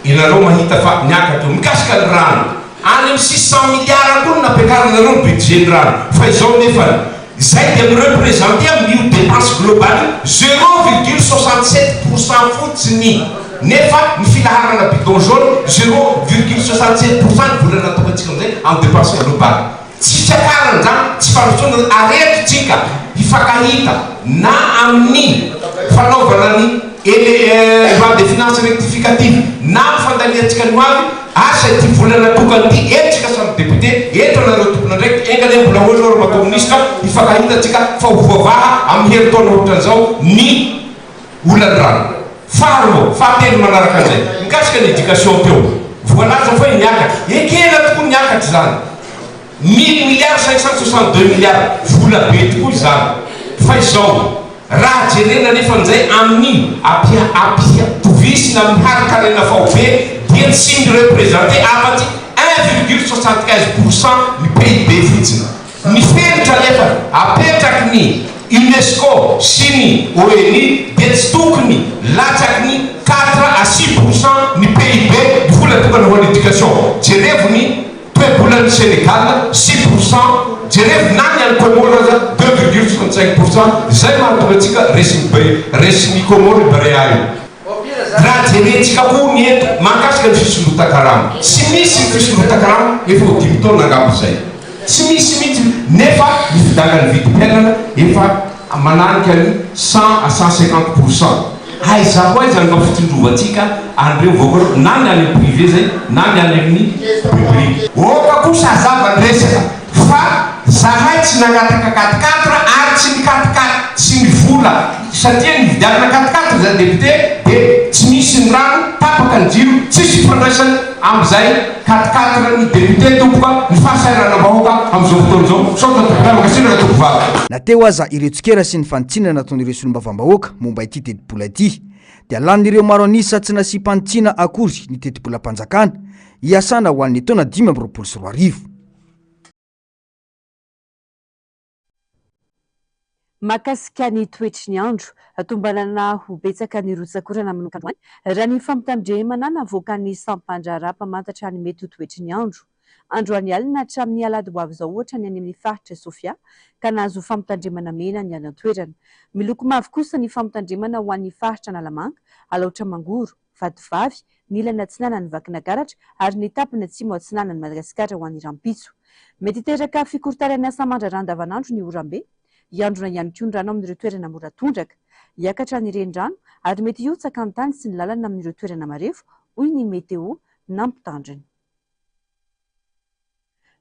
inareo mahita fa miakatra mikasika ny rano any amin'ny 600 milliards koa nampiakaranareo ny budget ny rano fa izao nefa zay de représente amin'io dépense globale 0,67% fotsiny nefa ny filaharana bidon jaune 0,67% ny vola natokantsika amizay amin'ny dépense globale tsy fiakarana zany tsy fanotsona arekytsika hifakahita na amin'ny fanaovana ny loi de finance rectificative na fandaniatsika ny hoavy asa ty volana tokany ty etsika samy député eto anareo tokona ndraiky engany mbola hoanao ro matao ministre hifakahitatsika fa hovoavaha amin'ny heritaona ohatran'izao ny olany rano fahatelo manaraka an'izay mikasika ny éducation teo voalaza fa niakatra ekena tokony niakatra zany 1000 milliards 562 milliards vola be tokoa zany fa izao raha jerena nefa an'izay amin'ny apia tovisina amin'ny harikarena vao be dia tsy mireprésente afaty 1,75% ny PIB fotsiny ny feritra nefa apetraky ny UNESCO sy ny ONU dia tsy tokony latsaky ny 4 à 6% ny PIB vola tokana ho an'ny éducation jerevony toebolany Sénégal 6%, jerevy nany any Comore aza 2,65%, zay mahatonga atsika resiny Comore Barea io raha jerentsika koa ny eto mahakasika ny fisolotan-karamo tsy misy ny fisolotan-karamo efa ho 10 taona angabo zay tsy misy mihitsy nefa ny fidakany vidim-piainana efa mananika ny 100 à 150%. Aiza koa izy anga fitindrovantsika andreo vaoka na ny any privé zay na ny any amin'ny public oka kosa azava ny resaka fa zahay tsy nagnataka 4 ary tsy ny 4 tsy ny vola satria ny vidianana 4 zany député de tsy misy ny rano tapaka ny jiro tsisy fandraisany am'izay katikatira ny député tompoka ny fahasairana vahoaka am'izao fotoan'izao sao makasirana tompovava na teo aza ireo tsikera sy ny fanitsina nataon'ireo solombavambahoaka momba ity tetibola ity dia lanin'ireo maro anisa tsy nasy-panitsina akory ny tetibolam-panjakana hiasana ho an'ny taona 2024 makasika ny toetry ny andro atombanana ho betsaka ny rotsakorana amin'ny kandroany raha ny fampitandremana navoaka ny sampandrara mpamantatra ny mety ho toetry ny andro any alina hatramin'ny alady ho avy izao ohatra ny any amin'ny faritra Sofia ka nahazo fampitandremana mena ny any an-toerana miloko mavo kosa ny fampitandremana ho an'ny faritra Analamanga Alaotra Mangoro Vatovavy ny ilana Atsinana ny Vakinakaratra ary ny tapiny atsimo Atsinana ny Madagasikara ho an'ny Rampitso mety hiteraka fikorotaran'ny asa amandrara andavanandro ny orambe iandrona ihany koa ny rano amin'ireo toerana mora tondraka hiakatra ny renirano ary mety hiotsaka ny tany sy ny lalana amin'ireo toerana marefo hoy ny meteo nampitandriny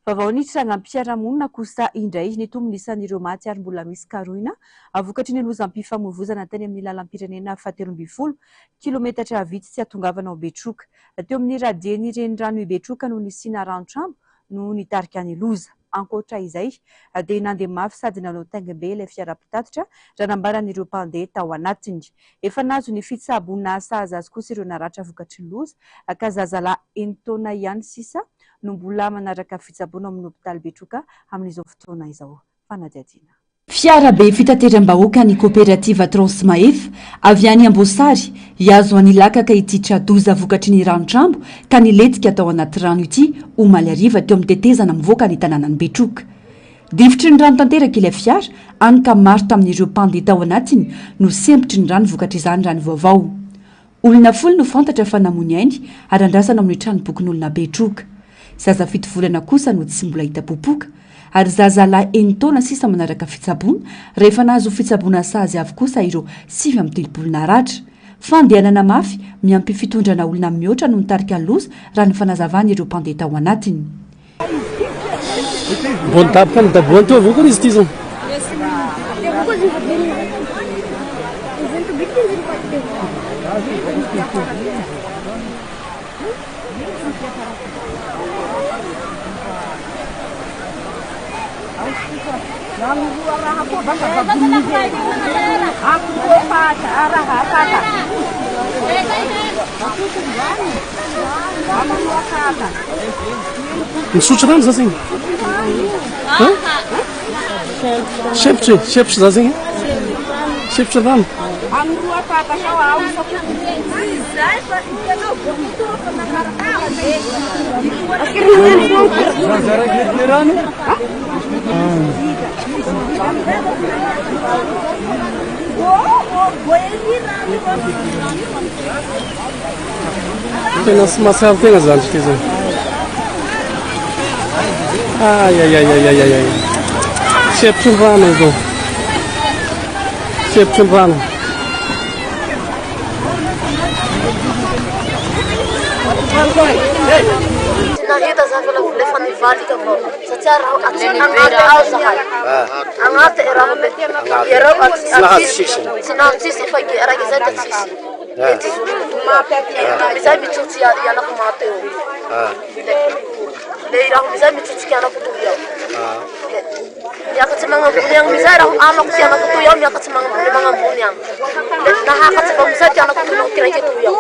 vaovao ny trangampiarahamonina kosa indray ny tombony isan'ireo maty ary mbola misy karoina avokatry ny lozam-pifamoivoizana teny amin'ny lalam-pirenena fahatelombifolo kilometatra vitsy tsy atongavana ao Betroka teo amin'ny radieny renirano i Betroka no nisina rano-trambo no nitarika ny loza ankoatra izay dia nandeha mafy sady nanao taingim-be ilay fiara-pitatitra raha nambaran'ireo mpandeha tao anatiny efa nazo ny fitsaboana sahaza azy kosa ireo naratra vokatry ny loza ka zazalahy 9 taona ihany sisa no mbola manaraka fitsaboana amin'ny hopitaly Betroka amin'izao fotoana izao fanadiadiana fiara be fitateram-bahoaka ny kooperativa Transmaef avy any Ambosary hiazo any lakaka ity tradoza vokatry ny rano-trambo ka niletika tao anaty rano ity omaly ariva teo amin'ny tetezana mivoaka ny tanànany Betroka difitry ny rano tanteraka ilay fiara any ka maro tamin'ireo mpandeha tao anatiny no sempotry ny rano vokatry izany rano vaovao olona folo no fantatra fa namony ainy ary andrasana amin'ny tranombokin'olona Betroka zaza fito volana kosa no tsy mbola hita popoka ary zazalahy 9 taona sisa manaraka fitsaboana rehefa nahazo fitsaboana sahazy avy kosa ireo 7 naratra fandehanana mafy miampy fitondrana olona mihoatra no nitarika loza raha ny fanazavana ireo mpandeha tao anatiny Bon tapaka ny daboany teo avao koa izy ity zao misotro rano za zegny sepotry za zegny sepotry rano tena sy masary tegna zany ity zany ay sepotry ny rano izao sepotry ny rano nahita zany fa lefa nivalika avao satria agnaty ao zahay agnaty erao tsy nahatsisy efa raiky zay da tsisy mizay mitsotso ianako maty eo le raha mizay mitsotsika ianako toy ao miakatsy magnambony agny mizay raha amako ty anako toy ao miakatsy magnambony agny nahakatsy avao mizay ty anako toy ty raiky toy ao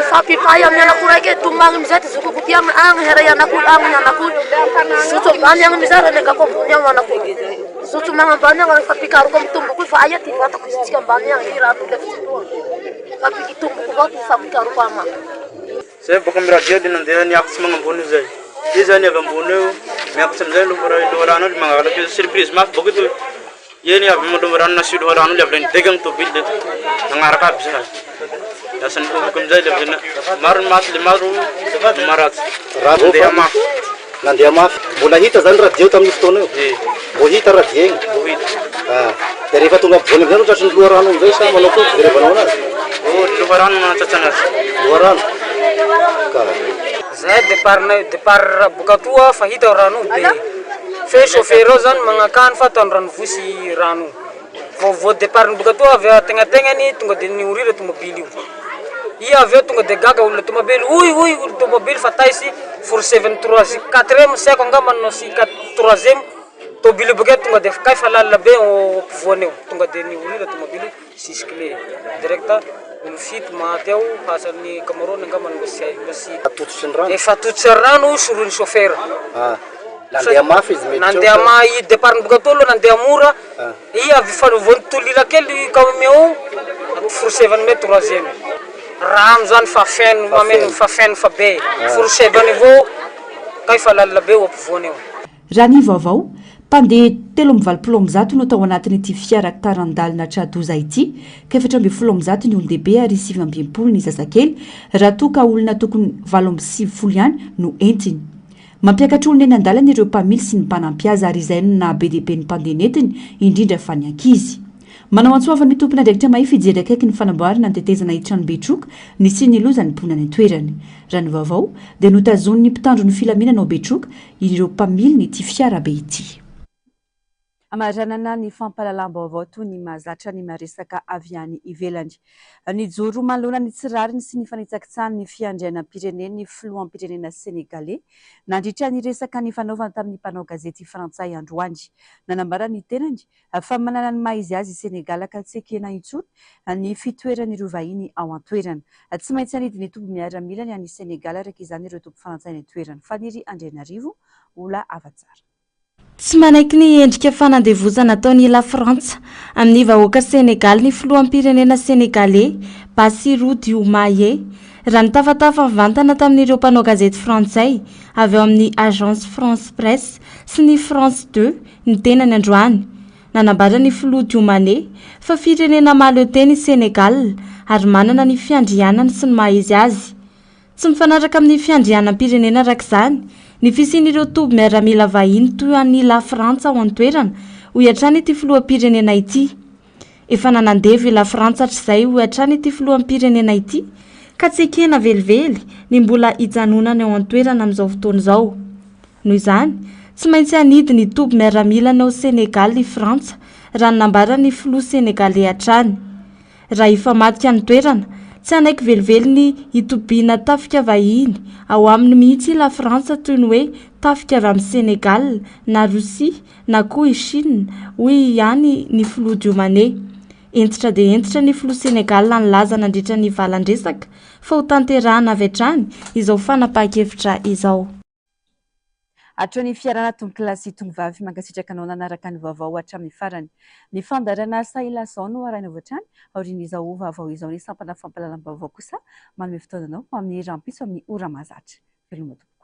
fampipay amin'ny anako raiky tomagny mizay ty zokoko ty agny hera ianako anako sotso ambany agny mizay raha negako ambony agny anako sotso magnambany agny rehefa pikaroko amin'ny tomboko fa aia ty vatako izytsika ambany agny ty raha nolefitsitoa fampikitomboko avao ty fampikaroko amako zay boka amin'ny radio dia nandeha niakitsy magnambony zay izy zany avy ambony eo miakitsy amizay loharano io mangalaky surprise mafy boka ito eny avy loharano nasy loharano io avy le nidega ny tobily le nagnaraka aby zay asany boka amizay le maro ny maty le maro maratsy nandeha mafy nandeha mafy mbola hita zany radio tamin'ny fotoana io mbo hita radio egny dia rehefa tonga ambony amizay no tratry ny loharano amizay sa manao koa firevanao anazy loharano manatsatsana azy loharano zay départ boka toa fa hita rano dia fe chauffeur ao zany magnakany fa ataony rano vosy rano vao départ boka toa avy ategnategnany tonga dia niorira tomobily io i avy eo tonga de gaga olona tomobily oy olo tomobily fa taisy fourcheville 4e siako angamba no si 3e tomobily bakeo tonga de kay fa lalina be ampovoany eo tonga de ny olona tomobily sisikle direct olo fito maty ao hasan'ny camarone angamba no efa atototry rano sorony chauffeur nandeha mafy izy mety nandeha ma i départ boka tolo nandeha mora i avy fanovony tolila kely kameo fourcheville me 3e rano zany fa feno mameno fa feno fa be fourcheville avao kay fa lalina be ampovoany eo raha ny vaovao mpandeha 3 no tao anatin'ity fiara tarandalina tradoza ity ka 7 ny olon-dehibe ary 7 ny zazakely raha toa ka olona tokony 7 ihany no entiny mampiakatra olona eny an-dalana ireo mpamily sy ny mpanampiaza ary izay no nabe-dehibe ny mpandeha netiny indrindra fa ny ankizy manao antsoavany tompona ndraikitra mahay fijery akaiky ny fanamboarana ny tetezana hitrano betroka ny sy ny loza ny mponany an-toerany raha ny vaovao dia notazony ny mpitandro ny filaminana ao betroka ireo mpamily ny ity fiara be ity amaranana ny fampahalalam-baovao toy ny mahazatra ny maresaka avy any ivelany ny joro manoloana ny tsirariny sy ny fanitsakitsahany ny fiandrianam-pireneny filohampirenena senegalais nandritra ny resaka ny fanaovana tamin'ny mpanao gazety frantsay androany nanambara ny tenany fa manana ny maizy azy Senegal ka tsy ekena intsony ny fitoeran'ireo vahiny ao an-toerana tsy maintsy anidy ny tombo miaramila ny any Senegal araka izany ireo tombo frantsay ny toerana faniry Andrianarivo ola avatsara tsy manaiky ny endrika fanandevozana ataony la Frantsa amin'ny vahoaka Senegal ny filohampirenena senegalais Bassirou Diomaye raha ny tafatafa vantana tamin'ireo mpanao gazety frantsay avy eo amin'ny agence France Presse sy ny France 2 ny tenany androany nanambara ny filoha Diomaye fa firenena mahaleo-teny Senegal ary manana ny fiandrianany sy ny mahaizy azy tsy mifanaraka amin'ny fiandrianam-pirenena arak'izany ny fisian'ireo toby miaramila vahiny toy an'ny la Frantsa ao an-toerana ho iatrany ity filoham-pirenena ity efa nanandevy la Frantsa hatr'izay ho iatrany ity filoham-pirenena ity ka tsy ekena velively ny mbola hijanonany ao an-toerana amin'izao fotoana izao noho izany tsy maintsy anidy ny toby miaramila ao Senegal ny Frantsa raha nambara ny filoha Senegalais hatrany raha ifamadika ny toerana tsy anaiky velively ny hitobiana tafika vahiny ao amin'ny mihitsy la Frantsa toy ny hoe tafika avy amin'ny Senegal na Russia na koa i Chine hoy ihany ny filoha Diomaye entitra dia entitra ny filoha Senegal nalaza nandritra ny valan-dresaka fa ho tanterahana avy hatrany izao fanapahan-kevitra izao Atrony fiarana tonkilasy tongivavy mankasitraka anao nanaraka ny vaovao hatramin'ny farany ny fandarana sahilasao no arahina voatrany aorian'izao vaovao izao ny sampana fampahalalam-baovao kosa manome fotoananao amin'ny rampiso amin'ny ora mahazatra veloma tompoko